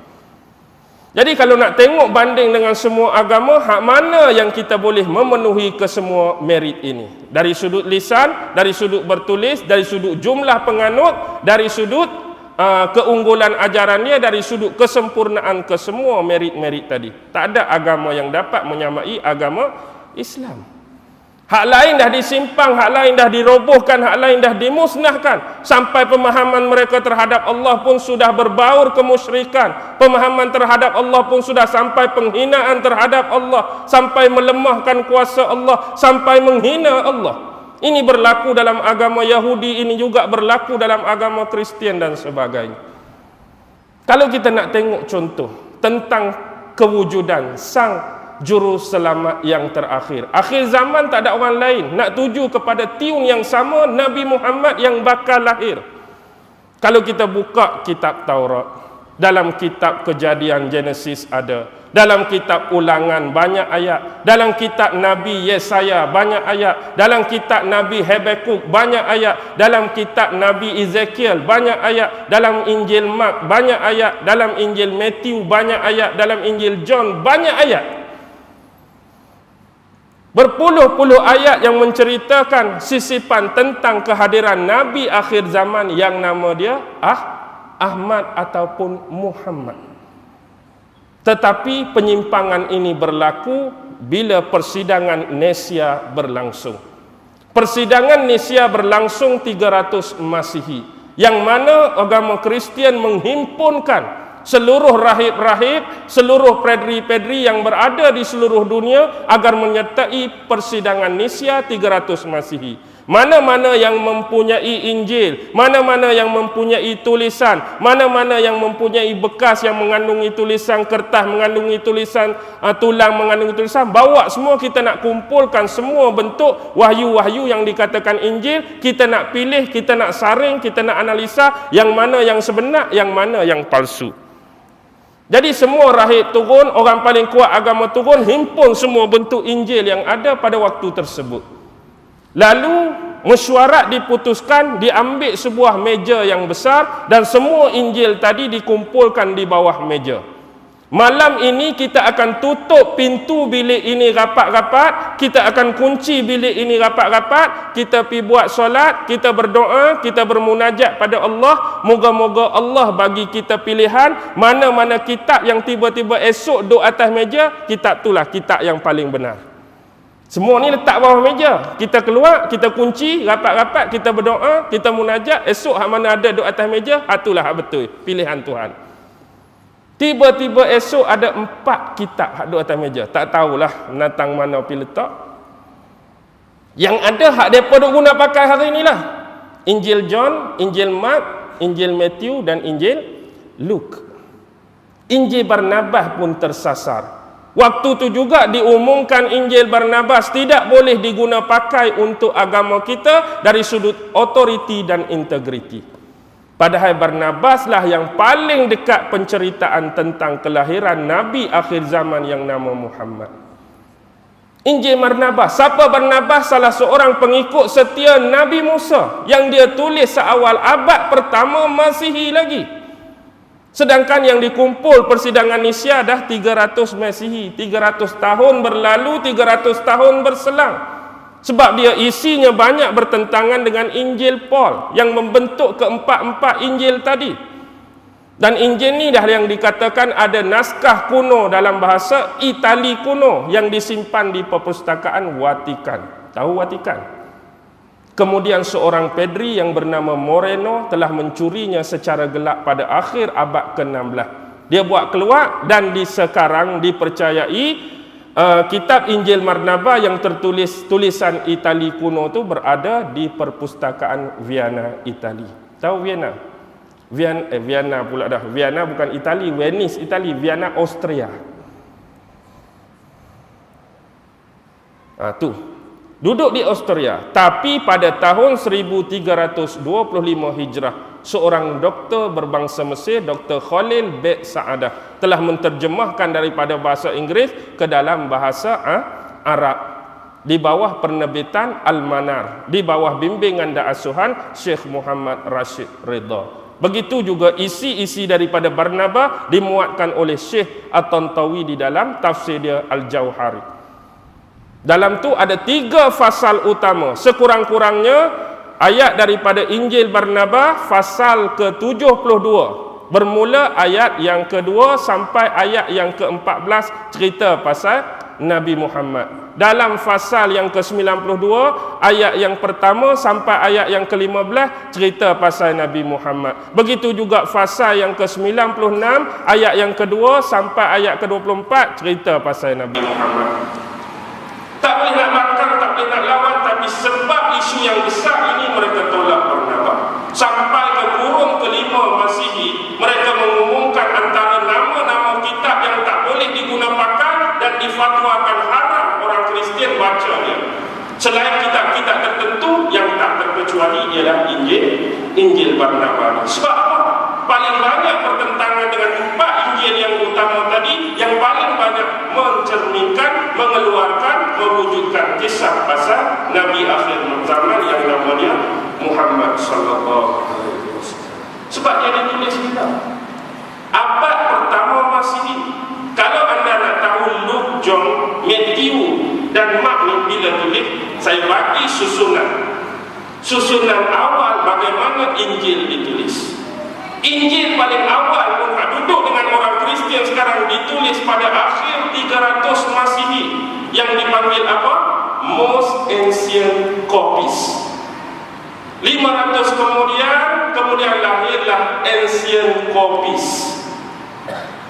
Jadi kalau nak tengok banding dengan semua agama, hak mana yang kita boleh memenuhi kesemua merit ini? Dari sudut lisan, dari sudut bertulis, dari sudut jumlah penganut, dari sudut keunggulan ajaran dia, dari sudut kesempurnaan kesemua merit-merit tadi. Tak ada agama yang dapat menyamai agama Islam. Hak lain dah disimpang, hak lain dah dirobohkan, hak lain dah dimusnahkan. Sampai pemahaman mereka terhadap Allah pun sudah berbaur kemusyrikan. Pemahaman terhadap Allah pun sudah sampai penghinaan terhadap Allah, sampai melemahkan kuasa Allah, sampai menghina Allah. Ini berlaku dalam agama Yahudi, ini juga berlaku dalam agama Kristian dan sebagainya. Kalau kita nak tengok contoh tentang kewujudan sang juru selamat yang terakhir, akhir zaman tak ada orang lain, nak tuju kepada tiung yang sama, Nabi Muhammad yang bakal lahir. Kalau kita buka kitab Taurat, dalam kitab Kejadian Genesis ada, dalam kitab Ulangan banyak ayat, dalam kitab Nabi Yesaya banyak ayat, dalam kitab Nabi Habakuk banyak ayat, dalam kitab Nabi Ezekiel banyak ayat, dalam Injil Mark banyak ayat, dalam Injil Matthew banyak ayat, dalam Injil John banyak ayat. Berpuluh-puluh ayat yang menceritakan sisipan tentang kehadiran Nabi akhir zaman yang nama dia Ahmad ataupun Muhammad. Tetapi penyimpangan ini berlaku bila persidangan Nisya berlangsung. Persidangan Nisya berlangsung 300 Masihi, yang mana agama Kristian menghimpunkan seluruh rahib-rahib, seluruh pedri-pedri yang berada di seluruh dunia agar menyertai persidangan Nisya 300 Masihi. Mana-mana yang mempunyai Injil, mana-mana yang mempunyai tulisan, mana-mana yang mempunyai bekas yang mengandungi tulisan kertas, mengandungi tulisan tulang, mengandungi tulisan, bawa semua. Kita nak kumpulkan semua bentuk wahyu-wahyu yang dikatakan Injil. Kita nak pilih, kita nak saring, kita nak analisa yang mana yang sebenar, yang mana yang palsu. Jadi semua rahib turun, orang paling kuat agama turun, himpun semua bentuk Injil yang ada pada waktu tersebut. Lalu mesyuarat diputuskan, diambil sebuah meja yang besar dan semua Injil tadi dikumpulkan di bawah meja. Malam ini kita akan tutup pintu bilik ini rapat-rapat, kita akan kunci bilik ini rapat-rapat, kita pergi buat solat, kita berdoa, kita bermunajat pada Allah. Moga-moga Allah bagi kita pilihan mana-mana kitab yang tiba-tiba esok duduk atas meja, kitab itulah kitab yang paling benar. Semua ni letak bawah meja. Kita keluar, kita kunci, rapat-rapat, kita berdoa, kita munajat. Esok hak mana ada duduk atas meja, itulah hak betul, pilihan Tuhan. Tiba-tiba esok ada 4 kitab hak duduk atas meja. Tak tahulah natang mana pergi letak. Yang ada hak mereka duk guna pakai hari inilah. Injil John, Injil Mark, Injil Matthew dan Injil Luke. Injil Barnabas pun tersasar. Waktu tu juga diumumkan Injil Barnabas tidak boleh diguna pakai untuk agama kita dari sudut autoriti dan integriti. Padahal Barnabas lah yang paling dekat penceritaan tentang kelahiran Nabi akhir zaman yang nama Muhammad. Injil Barnabas. Siapa Barnabas? Salah seorang pengikut setia Nabi Musa yang dia tulis seawal abad pertama Masihi lagi. Sedangkan yang dikumpul persidangan Nisya dah 300 Masihi, 300 tahun berlalu, 300 tahun berselang. Sebab dia isinya banyak bertentangan dengan Injil Paul yang membentuk keempat-empat Injil tadi. Dan Injil ni dah yang dikatakan ada naskah kuno dalam bahasa Itali kuno yang disimpan di perpustakaan Vatikan. Tahu Vatikan? Kemudian seorang Pedri yang bernama Moreno telah mencurinya secara gelap pada akhir abad ke-16. Dia buat keluar dan sekarang dipercayai kitab Injil Barnabas yang tertulis tulisan Itali kuno tu berada di perpustakaan Vienna, Itali. Tahu Vienna? Vienna pula dah. Vienna bukan Itali, Venice Itali, Vienna Austria. Tu. Duduk di Austria. Tapi pada tahun 1325 Hijrah, seorang doktor berbangsa Mesir, Dr. Khalil bin Sa'adah, telah menterjemahkan daripada bahasa Inggeris ke dalam bahasa Arab di bawah penerbitan Al-Manar, di bawah bimbingan dan asuhan Syekh Muhammad Rashid Ridha. Begitu juga isi-isi daripada Barnabas dimuatkan oleh Syekh At-Tantawi di dalam tafsir dia Al-Jauhari. Dalam tu ada 3 fasal utama. Sekurang-kurangnya ayat daripada Injil Barnabas fasal ke-72. Bermula ayat yang kedua sampai ayat yang ke-14 cerita pasal Nabi Muhammad. Dalam fasal yang ke-92 ayat yang pertama sampai ayat yang ke-15 cerita pasal Nabi Muhammad. Begitu juga fasal yang ke-96 ayat yang kedua sampai ayat ke-24 cerita pasal Nabi Muhammad. Tak boleh nak bakar, tak boleh nak lawan, tapi sebab isu yang besar ini mereka tolak Barnabas. Sampai ke kurun kelima Masihi, mereka mengumumkan antara nama-nama kitab yang tak boleh digunakan dan difatwakan haram orang Kristian bacanya. Selain kitab-kitab tertentu yang tak terkecuali ialah Injil Barnabas. Sebab apa? Paling banyak pertentangan dengan 4 Injil yang utama tadi, yang paling banyak mencerminkan, mengeluarkan, mewujudkan kisah pasal Nabi akhir zaman yang namanya Muhammad sallallahu alaihi wasallam. Sebab dia ditulis kitab abad pertama Masihi. Kalau anda nak tahu Luke, John, Matthew dan Mark ni bila tulis, saya bagi susunan awal bagaimana Injil ditulis. Injil paling awal pun duduk dengan orang Kristian sekarang ditulis pada akhir 300 Masihi yang dipanggil apa? Most Ancient Copies. 500 kemudian lahirlah Ancient Copies.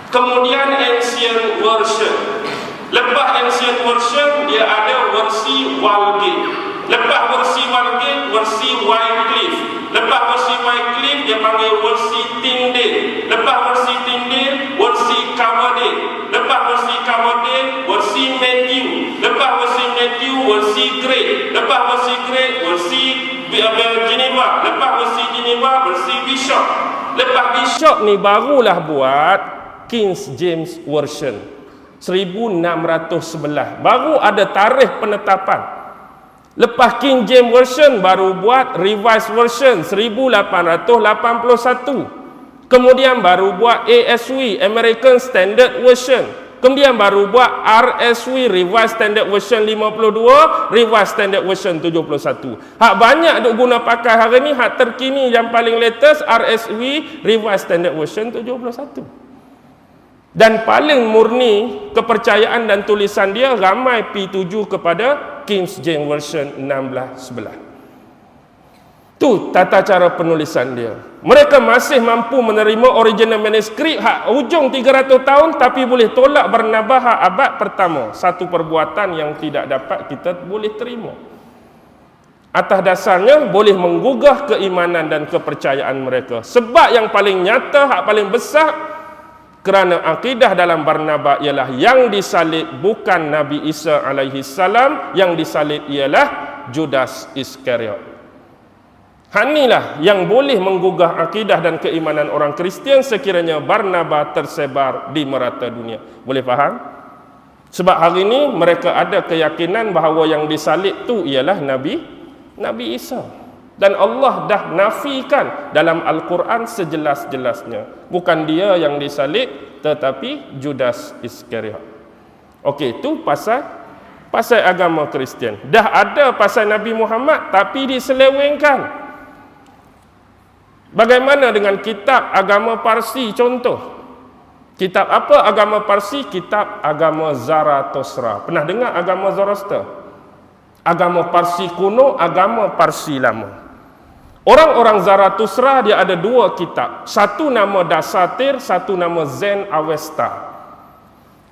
Kemudian Ancient Version. Lepas Ancient Version dia ada versi Vulgate. Lepas versi Vulgate, versi Wycliffe. Lepas versi Wycliffe dia panggil versi Tyndale. Lepas versi Tyndale, versi Coverdale. Lepas versi Coverdale, versi Matthew. Lepas versi Matthew, versi Gray. Lepas versi Gray, versi Geneva. Lepas versi Geneva, versi Bishop. Lepas Bishop ni barulah buat King James Version 1611. Baru ada tarikh penetapan. Lepas King James Version baru buat Revised Version 1881. Kemudian baru buat ASV, American Standard Version. Kemudian baru buat RSV, Revised Standard Version 52, Revised Standard Version 71. Hak banyak duk guna pakai hari ni, hak terkini yang paling latest RSV, Revised Standard Version 71. Dan paling murni kepercayaan dan tulisan dia ramai P7 kepada King James Version 1611. Tu tata cara penulisan dia. Mereka masih mampu menerima original manuskrip hak hujung 300 tahun tapi boleh tolak Barnabas hak abad pertama. Satu perbuatan yang tidak dapat kita boleh terima. Atas dasarnya boleh menggugah keimanan dan kepercayaan mereka. Sebab yang paling nyata, hak paling besar, kerana akidah dalam Barnabas ialah yang disalib bukan Nabi Isa alaihi salam, yang disalib ialah Judas Iskariot. Hak inilah yang boleh menggugah akidah dan keimanan orang Kristian sekiranya Barnabas tersebar di merata dunia. Boleh faham? Sebab hari ini mereka ada keyakinan bahawa yang disalib tu ialah Nabi Isa. Dan Allah dah nafikan dalam Al-Quran sejelas-jelasnya. Bukan dia yang disalib, tetapi Judas Iskariot. Okey, itu pasal agama Kristian. Dah ada pasal Nabi Muhammad, tapi diselewengkan. Bagaimana dengan kitab agama Parsi contoh? Kitab apa agama Parsi? Kitab agama Zarathustra. Pernah dengar agama Zoroaster? Agama Parsi kuno, agama Parsi lama. Orang-orang Zarathustra dia ada dua kitab. Satu nama Dasatir, satu nama Zen Avesta.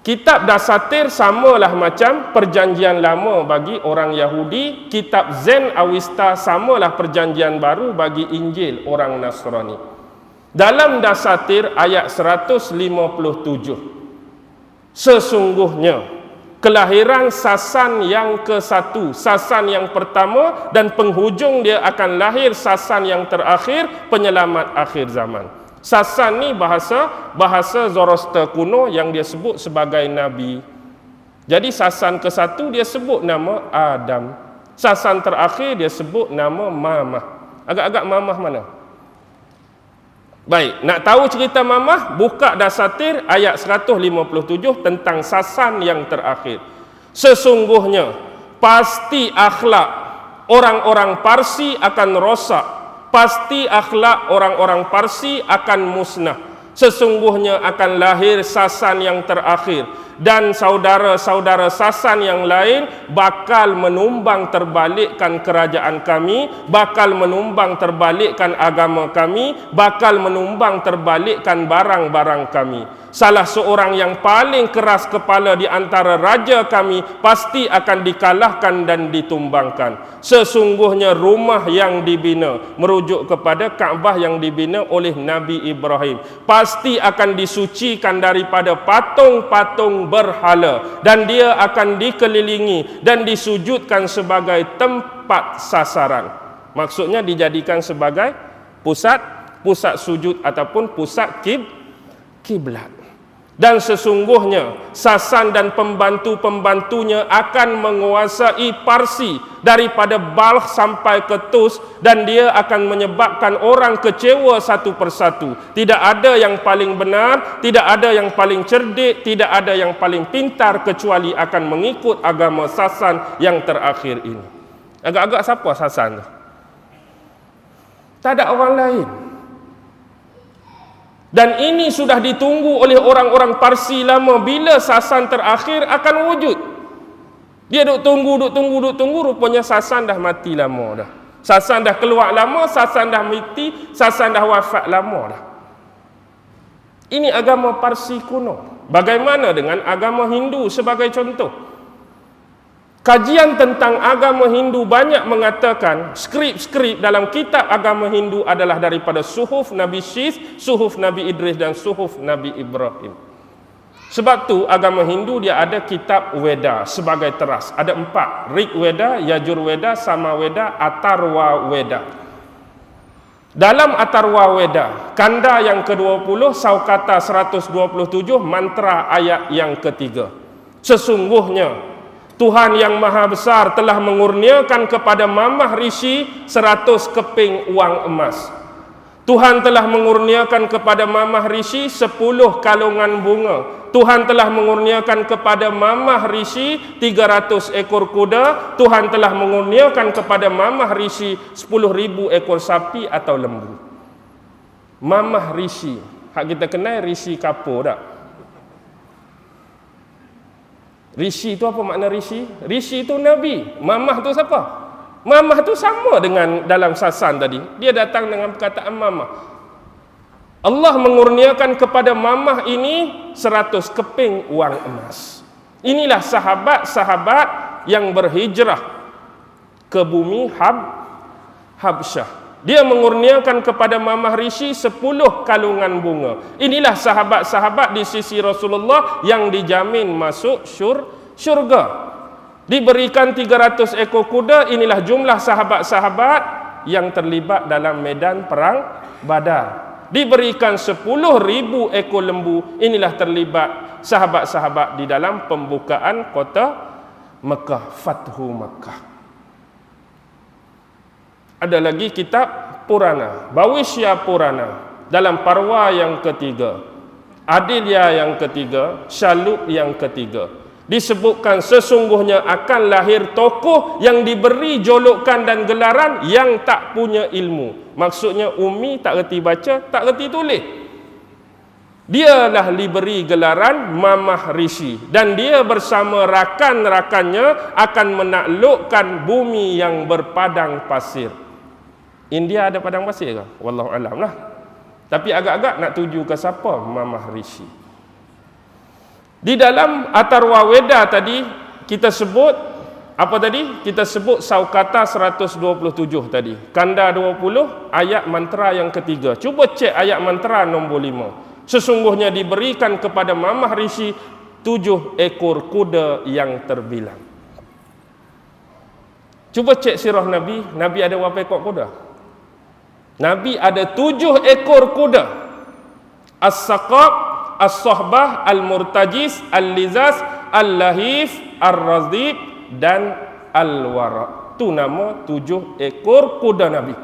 Kitab Dasatir samalah macam perjanjian lama bagi orang Yahudi. Kitab Zen Avesta samalah perjanjian baru bagi Injil orang Nasrani. Dalam Dasatir ayat 157, sesungguhnya kelahiran sasan yang ke-1, sasan yang pertama, dan penghujung dia akan lahir sasan yang terakhir, penyelamat akhir zaman. Sasan ni bahasa Zoroaster kuno yang dia sebut sebagai Nabi. Jadi sasan ke-1 dia sebut nama Adam. Sasan terakhir dia sebut nama Mamah. Agak-agak Mamah mana? Baik, nak tahu cerita Mamah, buka Dasatir ayat 157 tentang sasan yang terakhir. Sesungguhnya pasti akhlak orang-orang Parsi akan rosak. Pasti akhlak orang-orang Parsi akan musnah. Sesungguhnya akan lahir sasan yang terakhir, dan saudara-saudara sasan yang lain bakal menumbang terbalikkan kerajaan kami, bakal menumbang terbalikkan agama kami, bakal menumbang terbalikkan barang-barang kami. Salah seorang yang paling keras kepala di antara raja kami pasti akan dikalahkan dan ditumbangkan. Sesungguhnya rumah yang dibina, merujuk kepada Kaabah yang dibina oleh Nabi Ibrahim, pasti akan disucikan daripada patung-patung berhala, dan dia akan dikelilingi dan disujudkan sebagai tempat sasaran. Maksudnya dijadikan sebagai pusat sujud ataupun pusat kiblat. Dan sesungguhnya sasan dan pembantu-pembantunya akan menguasai Parsi daripada Balkh sampai ke Tus, dan dia akan menyebabkan orang kecewa satu persatu. Tidak ada yang paling benar, tidak ada yang paling cerdik, tidak ada yang paling pintar, kecuali akan mengikut agama sasan yang terakhir ini. Agak-agak siapa sasan tu? Tak ada orang lain. Dan ini sudah ditunggu oleh orang-orang Parsi lama, bila sasan terakhir akan wujud. Dia duk tunggu, rupanya sasan dah mati lama dah. Sasan dah keluar lama, sasan dah mati, sasan dah wafat lama dah. Ini agama Parsi kuno. Bagaimana dengan agama Hindu sebagai contoh? Kajian tentang agama Hindu banyak mengatakan skrip-skrip dalam kitab agama Hindu adalah daripada suhuf Nabi Syis, suhuf Nabi Idris dan suhuf Nabi Ibrahim. Sebab tu agama Hindu dia ada kitab Weda sebagai teras. Ada 4, Rig Weda, Yajur Weda, Sama Weda, Atharva Weda. Dalam Atharva Weda, kanda yang ke-20, Saukata 127, mantra ayat yang ketiga. Sesungguhnya Tuhan yang Maha Besar telah mengurniakan kepada Mamah Rishi 100 keping uang emas. Tuhan telah mengurniakan kepada Mamah Rishi 10 kalungan bunga. Tuhan telah mengurniakan kepada Mamah Rishi 300 ekor kuda. Tuhan telah mengurniakan kepada Mamah Rishi 10,000 ekor sapi atau lembu. Mamah Rishi, hak kita kenal Rishi Kapoor tak? Rishi itu apa makna Rishi? Rishi itu Nabi. Mamah tu siapa? Mamah tu sama dengan dalam sasan tadi. Dia datang dengan perkataan Mamah. Allah mengurniakan kepada Mamah ini 100 keping uang emas. Inilah sahabat-sahabat yang berhijrah ke bumi Habsyah. Dia mengurniakan kepada Mamah Rishi 10 kalungan bunga. Inilah sahabat-sahabat di sisi Rasulullah yang dijamin masuk syurga. Diberikan 300 ekor kuda. Inilah jumlah sahabat-sahabat yang terlibat dalam medan perang Badar. Diberikan 10.000 ekor lembu. Inilah terlibat sahabat-sahabat di dalam pembukaan kota Mekah, Fathu Mekah. Ada lagi kitab Purana, Bhavisya Purana, dalam Parwa yang ketiga, Adilya yang ketiga, Syalup yang ketiga, disebutkan sesungguhnya akan lahir tokoh yang diberi julukan dan gelaran yang tak punya ilmu. Maksudnya ummi, tak reti baca, tak reti tulis. Dialah diberi gelaran Mamah Rishi, dan dia bersama rakan-rakannya akan menaklukkan bumi yang berpadang pasir. India ada padang pasir ke? Wallahu alam lah. Tapi agak-agak nak tuju ke siapa Mamah Rishi. Di dalam Atharva Veda tadi kita sebut apa tadi? Kita sebut Saukata 127 tadi. Kanda 20 ayat mantra yang ketiga. Cuba cek ayat mantra nombor 5. Sesungguhnya diberikan kepada Mamah Rishi 7 ekor kuda yang terbilang. Cuba cek sirah Nabi. Nabi ada berapa ekor kuda? Nabi ada 7 ekor kuda. As-Saqab, As-Sohbah, Al-Murtajis, Al-Lizaz, Al-Lahif, Ar-Razib dan Al-Wara. Itu nama 7 ekor kuda Nabi.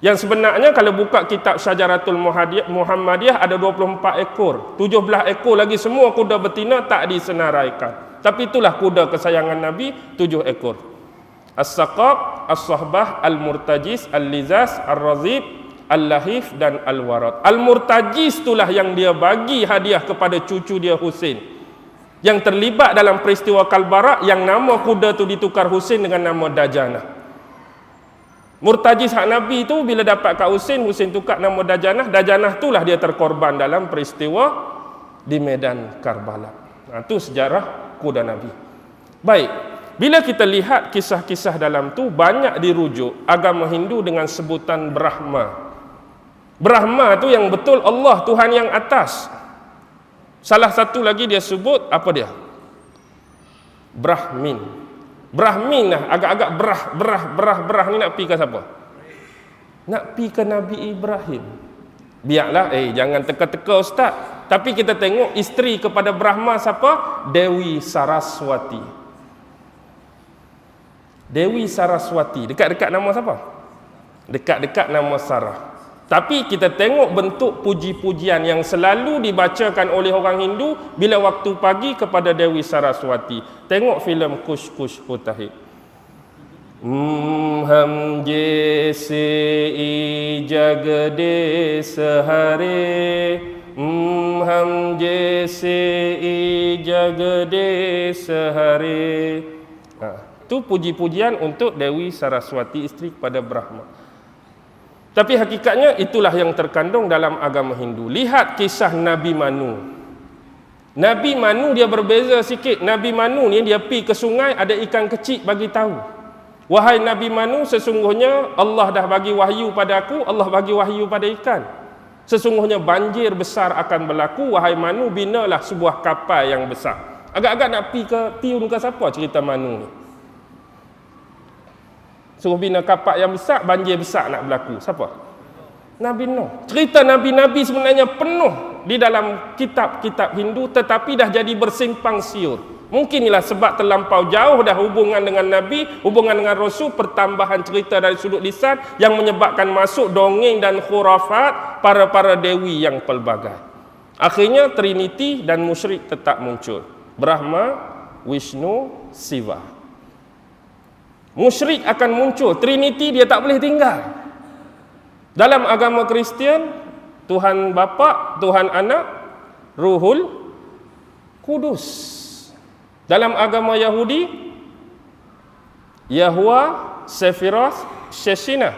Yang sebenarnya kalau buka kitab Syajaratul Muhammadiyah ada 24 ekor. 17 ekor lagi semua kuda betina tak disenaraikan. Tapi itulah kuda kesayangan Nabi, 7 ekor. As-Saqab, As-Sohbah, Al-Murtajis, Al-Lizaz, Ar-Razib, Al-Lahif dan Al-Warat. Al-Murtajis itulah yang dia bagi hadiah kepada cucu dia Husain, yang terlibat dalam peristiwa Kalbara, yang nama kuda tu ditukar Husain dengan nama Dajanah. Murtajis hak Nabi tu bila dapat kat Husain, Husain tukar nama Dajanah. Dajanah itulah dia terkorban dalam peristiwa di medan Karbala. Itu sejarah kuda Nabi. Baik, bila kita lihat kisah-kisah dalam tu banyak dirujuk agama Hindu dengan sebutan Brahma. Brahma tu yang betul Allah, Tuhan yang atas. Salah satu lagi dia sebut apa dia? Brahmin. Brahmin lah, agak-agak berah ni nak pi ke siapa? Nak pi ke Nabi Ibrahim. Biarlah, jangan teka-teka ustaz. Tapi kita tengok isteri kepada Brahma siapa? Dewi Saraswati. Dewi Saraswati, dekat-dekat nama siapa? Dekat-dekat nama Sarah. Tapi kita tengok bentuk puji-pujian yang selalu dibacakan oleh orang Hindu bila waktu pagi kepada Dewi Saraswati. Tengok filem Kush Kush Hotahit. Ham jese i jagade sehare, ham jese i jagade sehare. Itu puji-pujian untuk Dewi Saraswati, isteri kepada Brahma. Tapi hakikatnya itulah yang terkandung dalam agama Hindu. Lihat kisah Nabi Manu. Nabi Manu dia berbeza sikit. Nabi Manu ni dia pergi ke sungai, ada ikan kecil bagi tahu. Wahai Nabi Manu, sesungguhnya Allah dah bagi wahyu pada aku, Allah bagi wahyu pada ikan. Sesungguhnya banjir besar akan berlaku, wahai Manu, binalah sebuah kapal yang besar. Agak-agak nak pergi ke tiun ke siapa cerita Manu ni? Suruh bina kapal yang besar, banjir besar nak berlaku. Siapa? Nabi Nuh. Cerita Nabi-Nabi sebenarnya penuh di dalam kitab-kitab Hindu, tetapi dah jadi bersimpang siur. Mungkin inilah sebab terlampau jauh dah hubungan dengan Nabi, hubungan dengan Rasul, pertambahan cerita dari sudut lisan yang menyebabkan masuk dongeng dan khurafat para dewi yang pelbagai. Akhirnya Trinity dan musyrik tetap muncul. Brahma, Vishnu, Siva. Musyrik akan muncul, Trinity dia tak boleh tinggal. Dalam agama Kristian, Tuhan Bapa, Tuhan Anak, Ruhul Kudus. Dalam agama Yahudi, Yahweh, Sephiroth, Sheshina.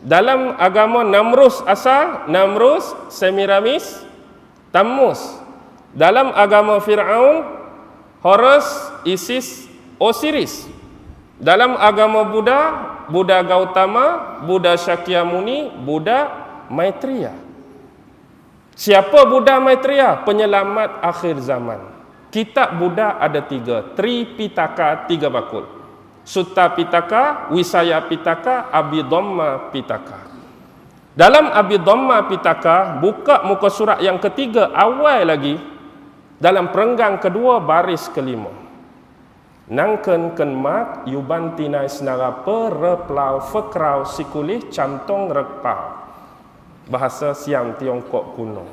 Dalam agama Namrus asal, Namrus, Semiramis, Tammuz. Dalam agama Fir'aun, Horus, Isis, Osiris. Dalam agama Buddha, Buddha Gautama, Buddha Shakyamuni, Buddha Maitreya. Siapa Buddha Maitreya? Penyelamat akhir zaman. Kitab Buddha ada 3, Tripitaka, 3 bakul. Sutta Pitaka, Wisaya Pitaka, Abhidhamma Pitaka. Dalam Abhidhamma Pitaka, buka muka surat yang ketiga, awal lagi, dalam perenggang kedua, baris kelima. Nangken kenmak yubantinai senara pereplau fekrau sikulih cantong rekpau. Bahasa Siam Tiongkok kuno.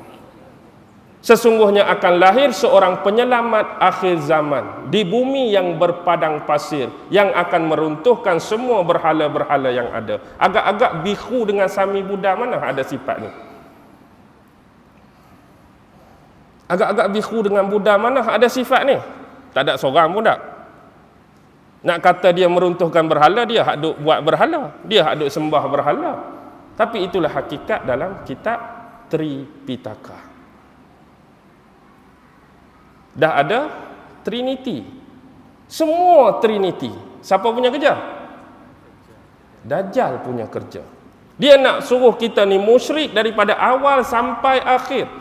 Sesungguhnya akan lahir seorang penyelamat akhir zaman di bumi yang berpadang pasir, yang akan meruntuhkan semua berhala-berhala yang ada. Agak-agak Bikhu dengan Sami Buddha mana ada sifat ni? Agak-agak Bikhu dengan Buddha mana ada sifat ni? Tak ada seorang pun tak. Nak kata dia meruntuhkan berhala, dia hak duk buat berhala, dia hak duk sembah berhala. Tapi itulah hakikat dalam kitab Tripitaka. Dah ada Trinity. Semua Trinity. Siapa punya kerja? Dajjal punya kerja. Dia nak suruh kita ni musyrik daripada awal sampai akhir.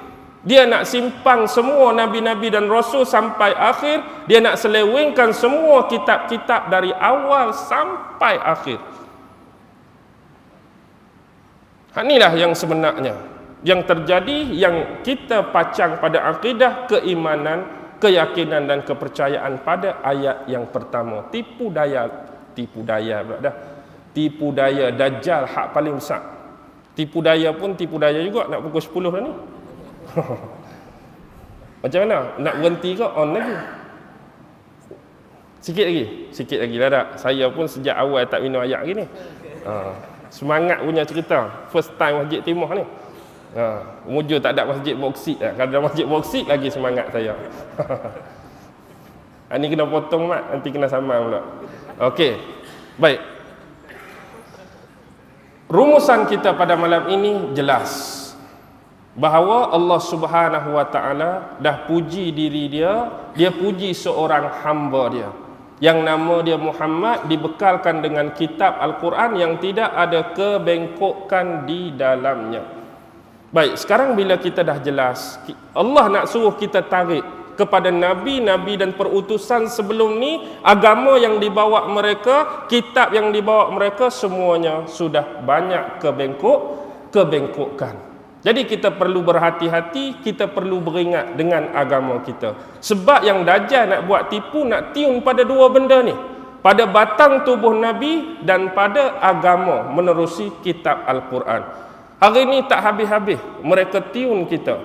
Dia nak simpang semua nabi-nabi dan rasul sampai akhir. Dia nak selewengkan semua kitab-kitab dari awal sampai akhir. Inilah yang sebenarnya yang terjadi, yang kita pacang pada akidah, keimanan, keyakinan dan kepercayaan pada ayat yang pertama. Tipu daya pula dah. Tipu daya Dajjal hak paling besar. Tipu daya pun tipu daya juga, nak pukul 10 dah ni. Macam mana? Nak berhenti ke on lagi? Sikit lagi lah tak. Saya pun sejak awal tak minum ayat lagi ni. Semangat punya cerita. First time Masjid Timur ni. Mujur tak ada masjid boksit lah. Kalau ada masjid boksit lagi semangat saya. Ini kena potong mat, nanti kena saman pula. Okey. Baik. Rumusan kita pada malam ini jelas. Bahawa Allah Subhanahu wa taala dah puji diri dia, dia puji seorang hamba dia yang nama dia Muhammad, dibekalkan dengan kitab Al-Quran yang tidak ada kebengkokan di dalamnya. Baik, sekarang bila kita dah jelas, Allah nak suruh kita tarik kepada nabi-nabi dan perutusan sebelum ni, agama yang dibawa mereka, kitab yang dibawa mereka, semuanya sudah banyak kebengkokan. Jadi kita perlu berhati-hati, kita perlu beringat dengan agama kita. Sebab yang Dajjal nak buat tipu, nak tiun pada dua benda ni. Pada batang tubuh Nabi dan pada agama menerusi kitab Al-Quran. Hari ini tak habis-habis mereka tiun kita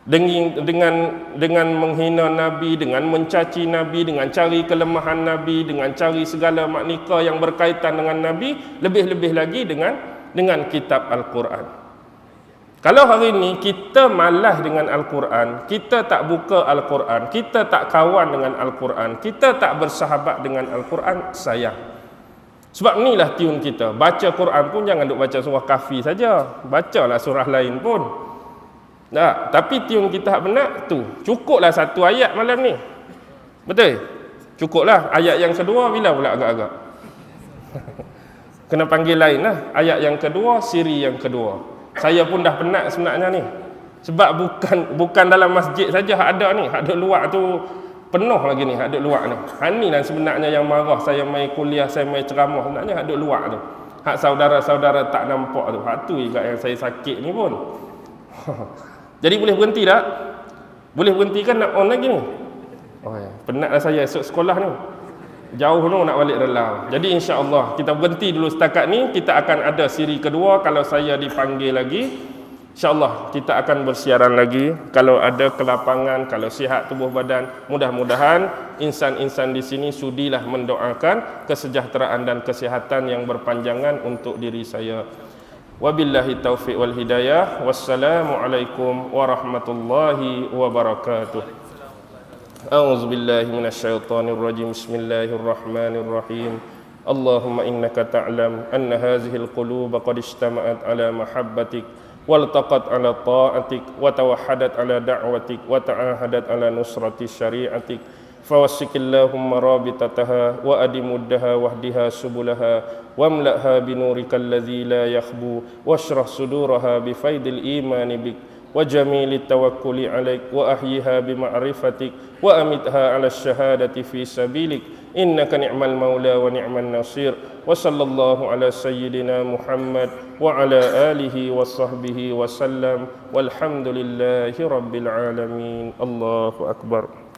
dengan menghina Nabi, dengan mencaci Nabi, dengan cari kelemahan Nabi, dengan cari segala maknika yang berkaitan dengan Nabi, lebih-lebih lagi dengan kitab Al-Quran. Kalau hari ini kita malas dengan Al-Quran, kita tak buka Al-Quran, kita tak kawan dengan Al-Quran, kita tak bersahabat dengan Al-Quran, sayang. Sebab inilah tiun kita. Baca Quran pun jangan duk baca surah Kahfi saja. Bacalah surah lain pun. Nah, tapi tiun kita benar tu. Cukuplah satu ayat malam ni. Betul? Cukuplah. Ayat yang kedua bila pula agak-agak? Kena panggil lain lah. Ayat yang kedua, siri yang kedua. Saya pun dah penat sebenarnya ni. Sebab bukan dalam masjid saja hak ada ni. Hak ada luar tu penuh lagi ni, hak duk luar ni. Hak ni lah sebenarnya yang marah saya mai kuliah, saya mai ceramah, sebenarnya hak duk luar tu. Hak saudara-saudara tak nampak tu. Hak tu juga yang saya sakit ni pun. Jadi boleh berhenti tak? Boleh berhenti kan nak on lagi ni? Oh ya, penatlah saya esok sekolah ni. Jauh tu nak balik relau. Jadi insya-Allah kita berhenti dulu setakat ni, kita akan ada siri kedua kalau saya dipanggil lagi. InsyaAllah kita akan bersiaran lagi. Kalau ada kelapangan, kalau sihat tubuh badan, mudah-mudahan insan-insan di sini sudilah mendoakan kesejahteraan dan kesihatan yang berpanjangan untuk diri saya. Wabillahi taufiq wal hidayah. Wassalamualaikum warahmatullahi wabarakatuh. A'udzubillahi minasyaitonirrajim. Bismillahirrahmanirrahim. Allahumma innaka ta'lam anna hazihil quluba qad ijtama'at ala mahabbatik والتقت على طاعتك وتوحدت على دعوتك وتعاهدت على نصرة شريعتك فوسك اللهم رابطتها وأدم مدها واهدها سبلها واملأها بنورك الذي لا يخبو واشرح صدورها بفيض الإيمان بك وجميل التوكل عليك وأحيها بمعرفتك وأمتها على الشهادة في سبيلك إنك نعم المولى ونعم النصير وصلى الله على سيدنا محمد وعلى آله وصحبه وسلم والحمد لله رب العالمين الله أكبر.